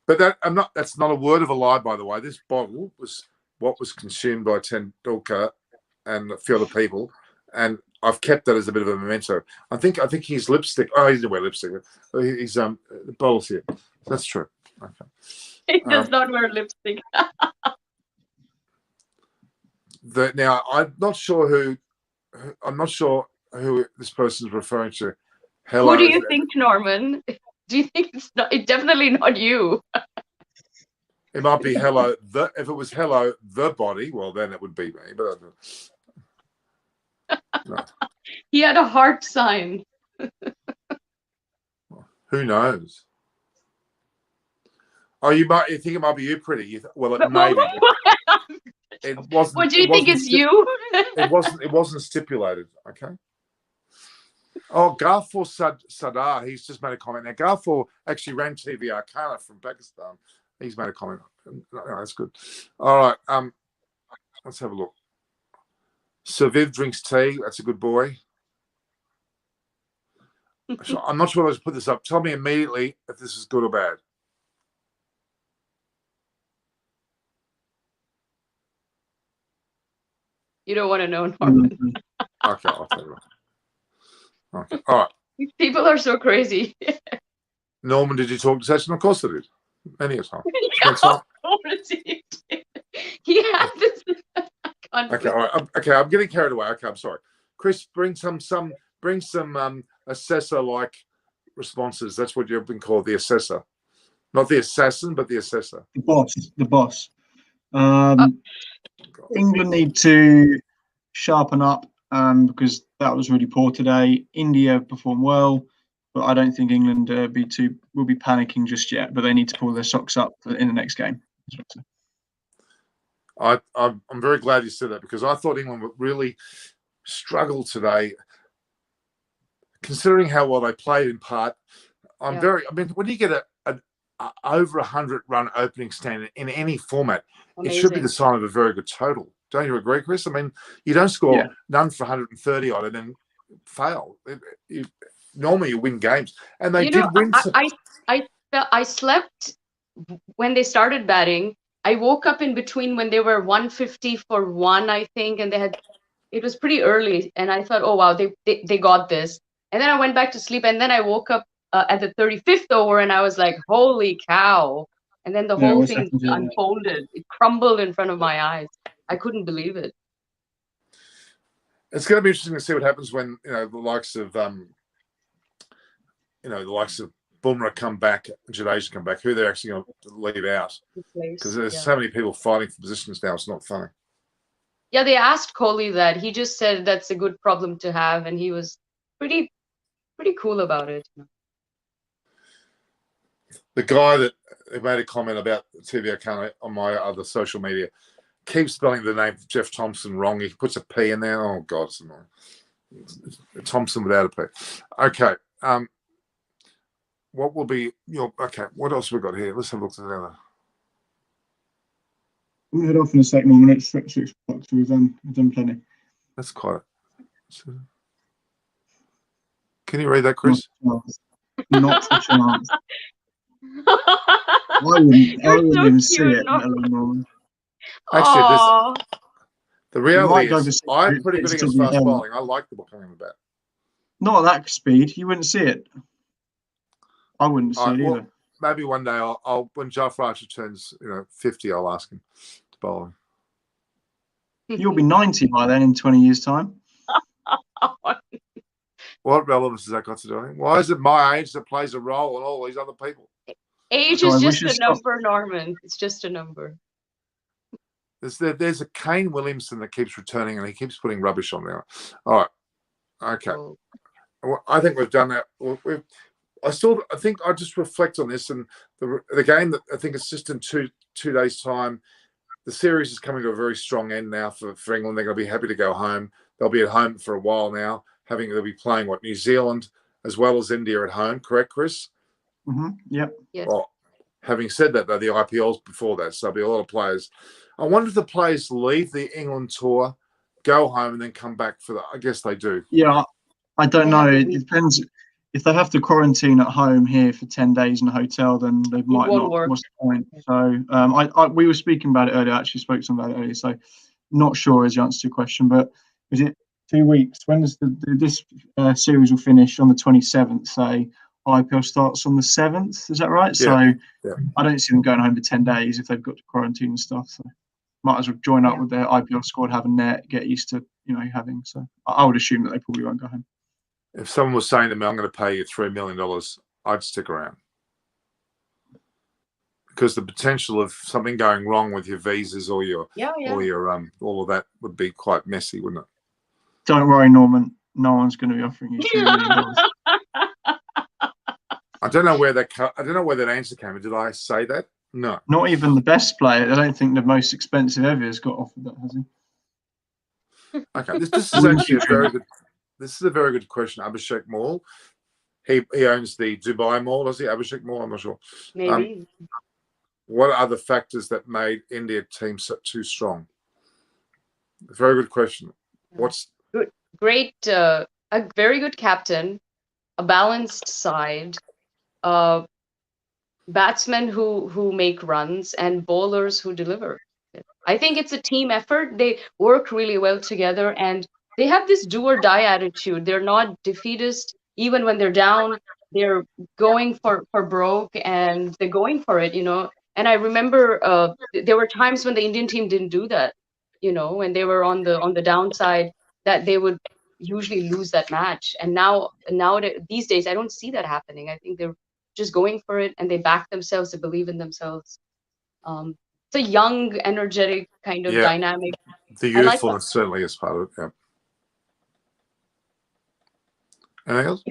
Speaker 1: But that's not a word of a lie, by the way. This bottle was what was consumed by Tendulkar and a few other people, and I've kept that as a bit of a memento. I think his lipstick. Oh, he didn't wear lipstick. He's the bottle's here. That's true. Okay.
Speaker 3: He does not wear lipstick.
Speaker 1: Now I'm not sure who this person is referring to. Hello.
Speaker 3: Who do you think, Norman? Do you think it's not? It's definitely not you.
Speaker 1: It might be hello. If it was hello the body, well then it would be me. But no.
Speaker 3: He had a heart sign.
Speaker 1: Who knows? Oh, you think it might be you, Pretty. Well, it may be. It wasn't.
Speaker 3: What do you think? It's you?
Speaker 1: It wasn't stipulated. Okay. Oh, Ghaffur Sadar, he's just made a comment. Now, Ghaffur actually ran TV Arcana from Pakistan. He's made a comment. No, that's good. All right. Let's have a look. Viv drinks tea. That's a good boy. So I'm not sure whether to put this up. Tell me immediately if this is good or bad.
Speaker 3: You don't want to know, Norman.
Speaker 1: Okay, I'll tell you. Okay. All right.
Speaker 3: These people are so crazy.
Speaker 1: Norman, did you talk to Sachin? Of course I did. Many a time.
Speaker 3: He had this.
Speaker 1: Okay, all right. Okay, I'm getting carried away. Okay, I'm sorry. Chris, bring some assessor-like responses. That's what you've been called, the assessor. Not the assassin, but the assessor.
Speaker 2: The boss. England need to sharpen up because that was really poor today. India performed well, but I don't think England will be panicking just yet. But they need to pull their socks up in the next game.
Speaker 1: I'm very glad you said that because I thought England would really struggle today, considering how well they played in part. I mean, when you get over 100-run opening stand in any format,
Speaker 3: Amazing.
Speaker 1: it should be the sign of a very good total. Don't you agree, Chris? I mean, you don't score none for 130 odd and then fail. Normally you win games, and they did win.
Speaker 3: I slept when they started batting. I woke up in between when they were 150 for one, I think, and it was pretty early, and I thought, oh wow, they got this. And then I went back to sleep, and then I woke up at the 35th over, and I was like, holy cow! And then the whole thing unfolded. It crumbled in front of my eyes. I couldn't believe it.
Speaker 1: It's going to be interesting to see what happens when the likes of Bumrah come back, Jadeja come back. Who they're actually going to leave out? Because there's so many people fighting for positions now. It's not funny.
Speaker 3: Yeah, they asked Kohli that. He just said that's a good problem to have, and he was pretty cool about it.
Speaker 1: The guy that made a comment about TV account on my other social media keeps spelling the name Jeff Thompson wrong. He puts a P in there. Oh God, it's annoying. Thompson without a P. Okay. What will be your what else have we got here? Let's have a look together.
Speaker 2: We'll head off in a second. More minutes. 6 o'clock. So we've done plenty.
Speaker 1: That's quite. Can you read that, Chris?
Speaker 2: Not a chance. I wouldn't even see it.
Speaker 1: Actually, the reality is, I'm pretty good against fast bowling. I like the ball coming in the bat.
Speaker 2: Not at that speed. You wouldn't see it. I wouldn't see it either.
Speaker 1: Well, maybe one day I'll when Jafar Archer turns 50, I'll ask him to bowl.
Speaker 2: You'll be 90 by then in 20 years' time.
Speaker 1: What relevance has that got to do? Why is it my age that plays a role in all these other people?
Speaker 3: Age is just a number, Norman. It's just a number.
Speaker 1: There's a Kane Williamson that keeps returning and he keeps putting rubbish on there. All right. Okay.
Speaker 3: Oh.
Speaker 1: I think we've done that. I think I just reflect on this and the game that I think it's just in two days' time. The series is coming to a very strong end now for England. They're going to be happy to go home. They'll be at home for a while now. They'll be playing New Zealand as well as India at home. Correct, Chris?
Speaker 2: Mm-hmm. Yep.
Speaker 3: Yes.
Speaker 1: Well, having said that, though, the IPL's before that, so there'll be a lot of players. I wonder if the players leave the England tour, go home, and then come back for I guess they do.
Speaker 2: Yeah, I don't know. It depends. If they have to quarantine at home here for 10 days in a hotel, then they might not.
Speaker 3: Work.
Speaker 2: What's the point? So we were speaking about it earlier. I actually spoke to them about it earlier. So not sure is the answer to your question, but is it 2 weeks? When does this series will finish? On the 27th, say. IPL starts on the 7th. Is that right?
Speaker 1: Yeah.
Speaker 2: So I don't see them going home for 10 days if they've got to quarantine and stuff. So might as well join up with their IPL squad, have a net, get used to having. So I would assume that they probably won't go home.
Speaker 1: If someone was saying to me, "I'm going to pay you $3 million," I'd stick around because the potential of something going wrong with your visas or your all of that would be quite messy, wouldn't it?
Speaker 2: Don't worry, Norman. No one's going to be offering you $3 million.
Speaker 1: I don't know where that answer came. Did I say that? No.
Speaker 2: Not even the best player. I don't think the most expensive ever has got offered that, has he?
Speaker 1: Okay, this is actually a very good. This is a very good question. Abhishek Mall. He owns the Dubai Mall, does he? Abhishek Mall, I'm not sure.
Speaker 3: Maybe.
Speaker 1: What are the factors that made India team too strong? Very good question. What's
Speaker 3: good? Great. A very good captain, a balanced side, batsmen who make runs, and bowlers who deliver. I think it's a team effort. They work really well together, and they have this do or die attitude. They're not defeatist. Even when they're down, they're going for broke, and they're going for it, And I remember there were times when the Indian team didn't do that, when they were on the downside, that they would usually lose that match. And now these days, I don't see that happening. I think they're just going for it, and they back themselves. They believe in themselves. It's a young, energetic kind of dynamic.
Speaker 1: The youthfulness certainly is part of it. Yeah. Anything else?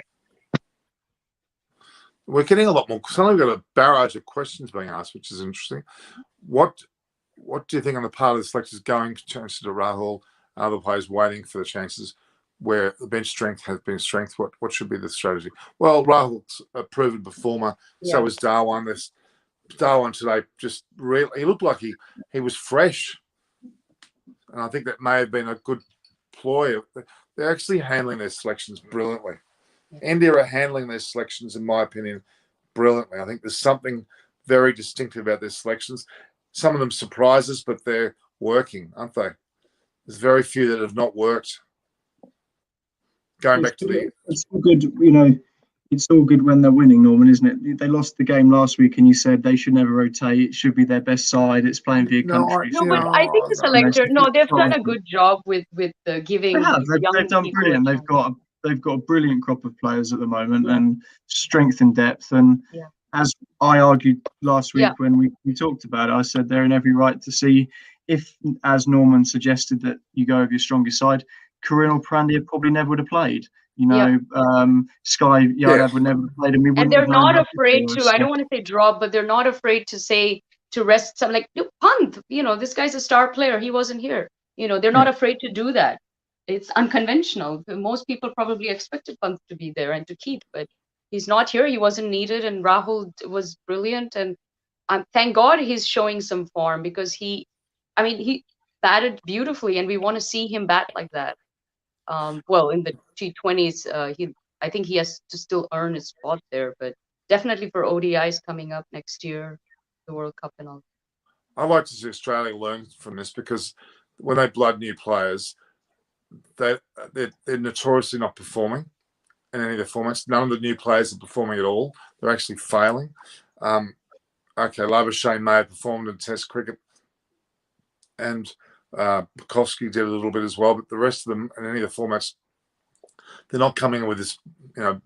Speaker 1: We're getting a lot more. Suddenly we've got a barrage of questions being asked, which is interesting. What do you think on the part of the selectors going chances to Rahul and other players waiting for the chances where the bench strength has been strength? What should be the strategy? Well, Rahul's a proven performer. So is Darwan. Darwin today just really, he looked like he was fresh. And I think that may have been a good ploy. They're actually handling their selections brilliantly. India are handling their selections, in my opinion, brilliantly. I think there's something very distinctive about their selections. Some of them surprise us, but they're working, aren't they? There's very few that have not worked. Going back to the...
Speaker 2: It's all good, you know, it's all good when they're winning, Norman, isn't it? They lost the game last week and you said they should never rotate. It should be their best side. It's playing for your country.
Speaker 3: No, but I think the selector, they've done a good job with giving
Speaker 2: they've done brilliant. They've got a brilliant crop of players at the moment and strength and depth. And as I argued last week when we talked about it, I said they're in every right to see if, as Norman suggested, that you go with your strongest side. Karin or Pandya probably never would have played. You know, Sky Yadav would never have played, and
Speaker 3: they're not afraid to. I don't want to say drop, but they're not afraid to say to rest some. Like Pant, you know, this guy's a star player. He wasn't here. You know, they're not afraid to do that. It's unconventional. Most people probably expected Pant to be there and to keep, but he's not here. He wasn't needed, and Rahul was brilliant. And thank God he's showing some form because he batted beautifully, and we want to see him bat like that. Well, in the T20s, I think he has to still earn his spot there, but definitely for ODIs coming up next year, the World Cup and all.
Speaker 1: I like to see Australia learn from this because when they blood new players, they're notoriously not performing in any of the formats. None of the new players are performing at all. They're actually failing. Okay, Labuschagne may have performed in Test cricket, and Bukowski did a little bit as well, but the rest of them in any of the formats, they're not coming in with this,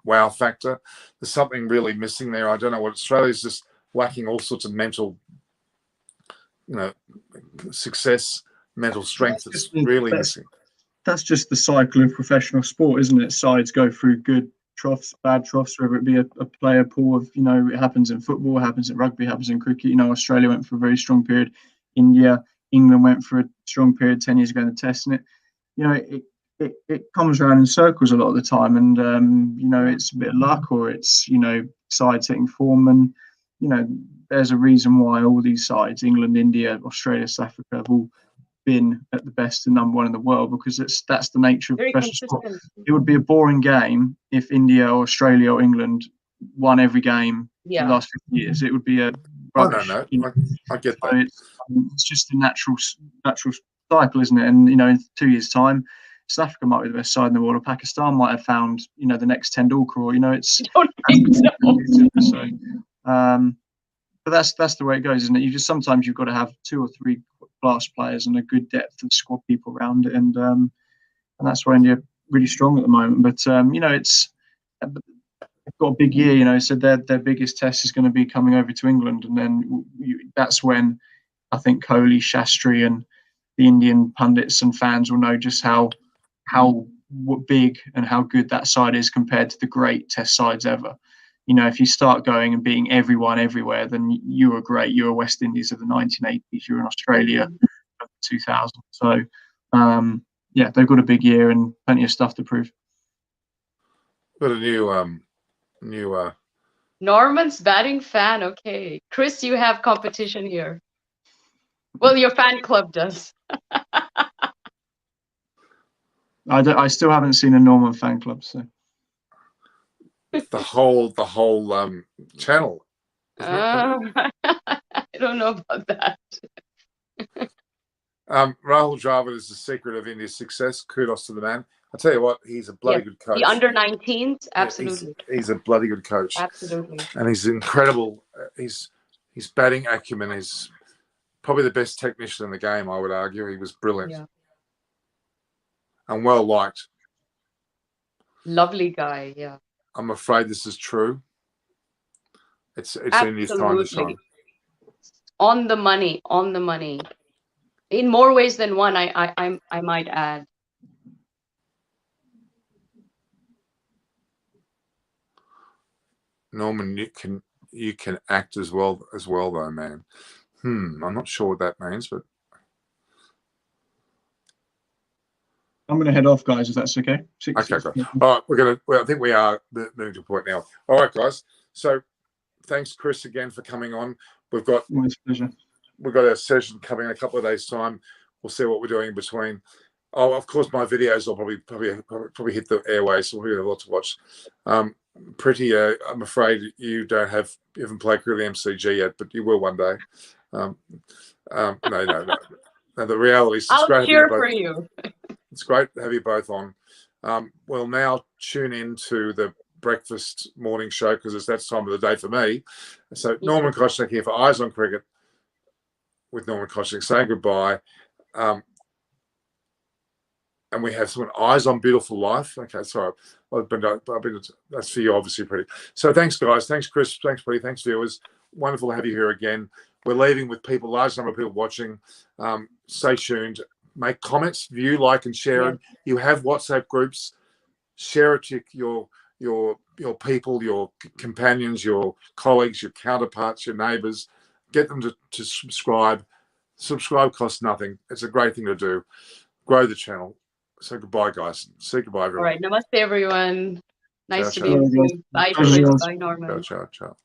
Speaker 1: wow factor. There's something really missing there. I don't know what. Australia's just lacking all sorts of mental, success, mental strength. That's really missing.
Speaker 2: That's just the cycle of professional sport, isn't it? Sides go through good troughs, bad troughs, whether it be a player pool of, it happens in football, it happens in rugby, it happens in cricket. Australia went for a very strong period. England went for a strong period 10 years ago in the Test, and it comes around in circles a lot of the time, and it's a bit of luck, or it's sides hitting form, and there's a reason why all these sides, England, India, Australia, South Africa, have all been at the best and number one in the world, because that's the nature of professional sport. It would be a boring game if India or Australia or England won every game for the last 50 years. It would be a rubbish.
Speaker 1: No. I get that.
Speaker 2: It's just a natural cycle, isn't it? And in 2 years' time, South Africa might be the best side in the world, or Pakistan might have found the next Tendulkar, or it's.
Speaker 3: I don't think so.
Speaker 2: But that's the way it goes, isn't it? Sometimes you've got to have 2 or 3 class players and a good depth of squad people around it, and that's why India are really strong at the moment. But they've got a big year, so their biggest test is going to be coming over to England, and then that's when I think Kohli, Shastri, and the Indian pundits and fans will know just how big and how good that side is compared to the great test sides ever. If you start going and beating everyone everywhere, then you were great. You were West Indies of the 1980s. You were in Australia of 2000. So, they've got a big year and plenty of stuff to prove.
Speaker 1: Got a new
Speaker 3: Norman's batting fan. Okay, Chris, you have competition here. Well, your fan club does.
Speaker 2: I still haven't seen a Norman fan club, so.
Speaker 1: The whole channel.
Speaker 3: I don't know about that.
Speaker 1: Rahul Dravid is the secret of India's success. Kudos to the man. I tell you what, he's a bloody good coach.
Speaker 3: The under-19s, absolutely.
Speaker 1: He's a bloody good coach.
Speaker 3: Absolutely.
Speaker 1: And he's incredible. His batting acumen is probably the best technician in the game, I would argue. He was brilliant.
Speaker 3: Yeah.
Speaker 1: And well liked.
Speaker 3: Lovely guy, yeah.
Speaker 1: I'm afraid this is true. It's India's time to shine.
Speaker 3: On the money. In more ways than one, I might add.
Speaker 1: Norman, you can act as well though, man. I'm not sure what that means, but
Speaker 2: I'm going to head off, guys, if that's okay.
Speaker 1: Okay, guys. All right, I think we are moving to a point now. All right, guys. So thanks, Chris, again for coming on. we've got
Speaker 2: Always a pleasure.
Speaker 1: we've got our session coming in a couple of days' time. We'll see what we're doing in between. Oh, of course, my videos will probably hit the airways, so we'll have a lot to watch. Pretty, I'm afraid you haven't played really MCG yet, but you will one day. No. The reality is,
Speaker 3: I'll cheer for you.
Speaker 1: It's great to have you both on. We'll now tune into the breakfast morning show because it's that time of the day for me. So Norman Kochnick here for Eyes on Cricket with Norman Kochnick saying goodbye. And we have someone Eyes on Beautiful Life. Okay, sorry. That's for you, obviously, Pretty. So thanks, guys. Thanks, Chris. Thanks, Pretty. Thanks, viewers. Wonderful to have you here again. We're leaving with people, large number of people watching. Stay tuned. Make comments, view, like, and share. It. You have WhatsApp groups. Share it to your people, your companions, your colleagues, your counterparts, your neighbours. Get them to subscribe. Subscribe costs nothing. It's a great thing to do. Grow the channel. So goodbye, guys. Say goodbye, everyone.
Speaker 3: All right. Namaste, everyone. Nice to
Speaker 1: ciao.
Speaker 3: meet you. Bye, Chris. Bye, Norman.
Speaker 1: Ciao.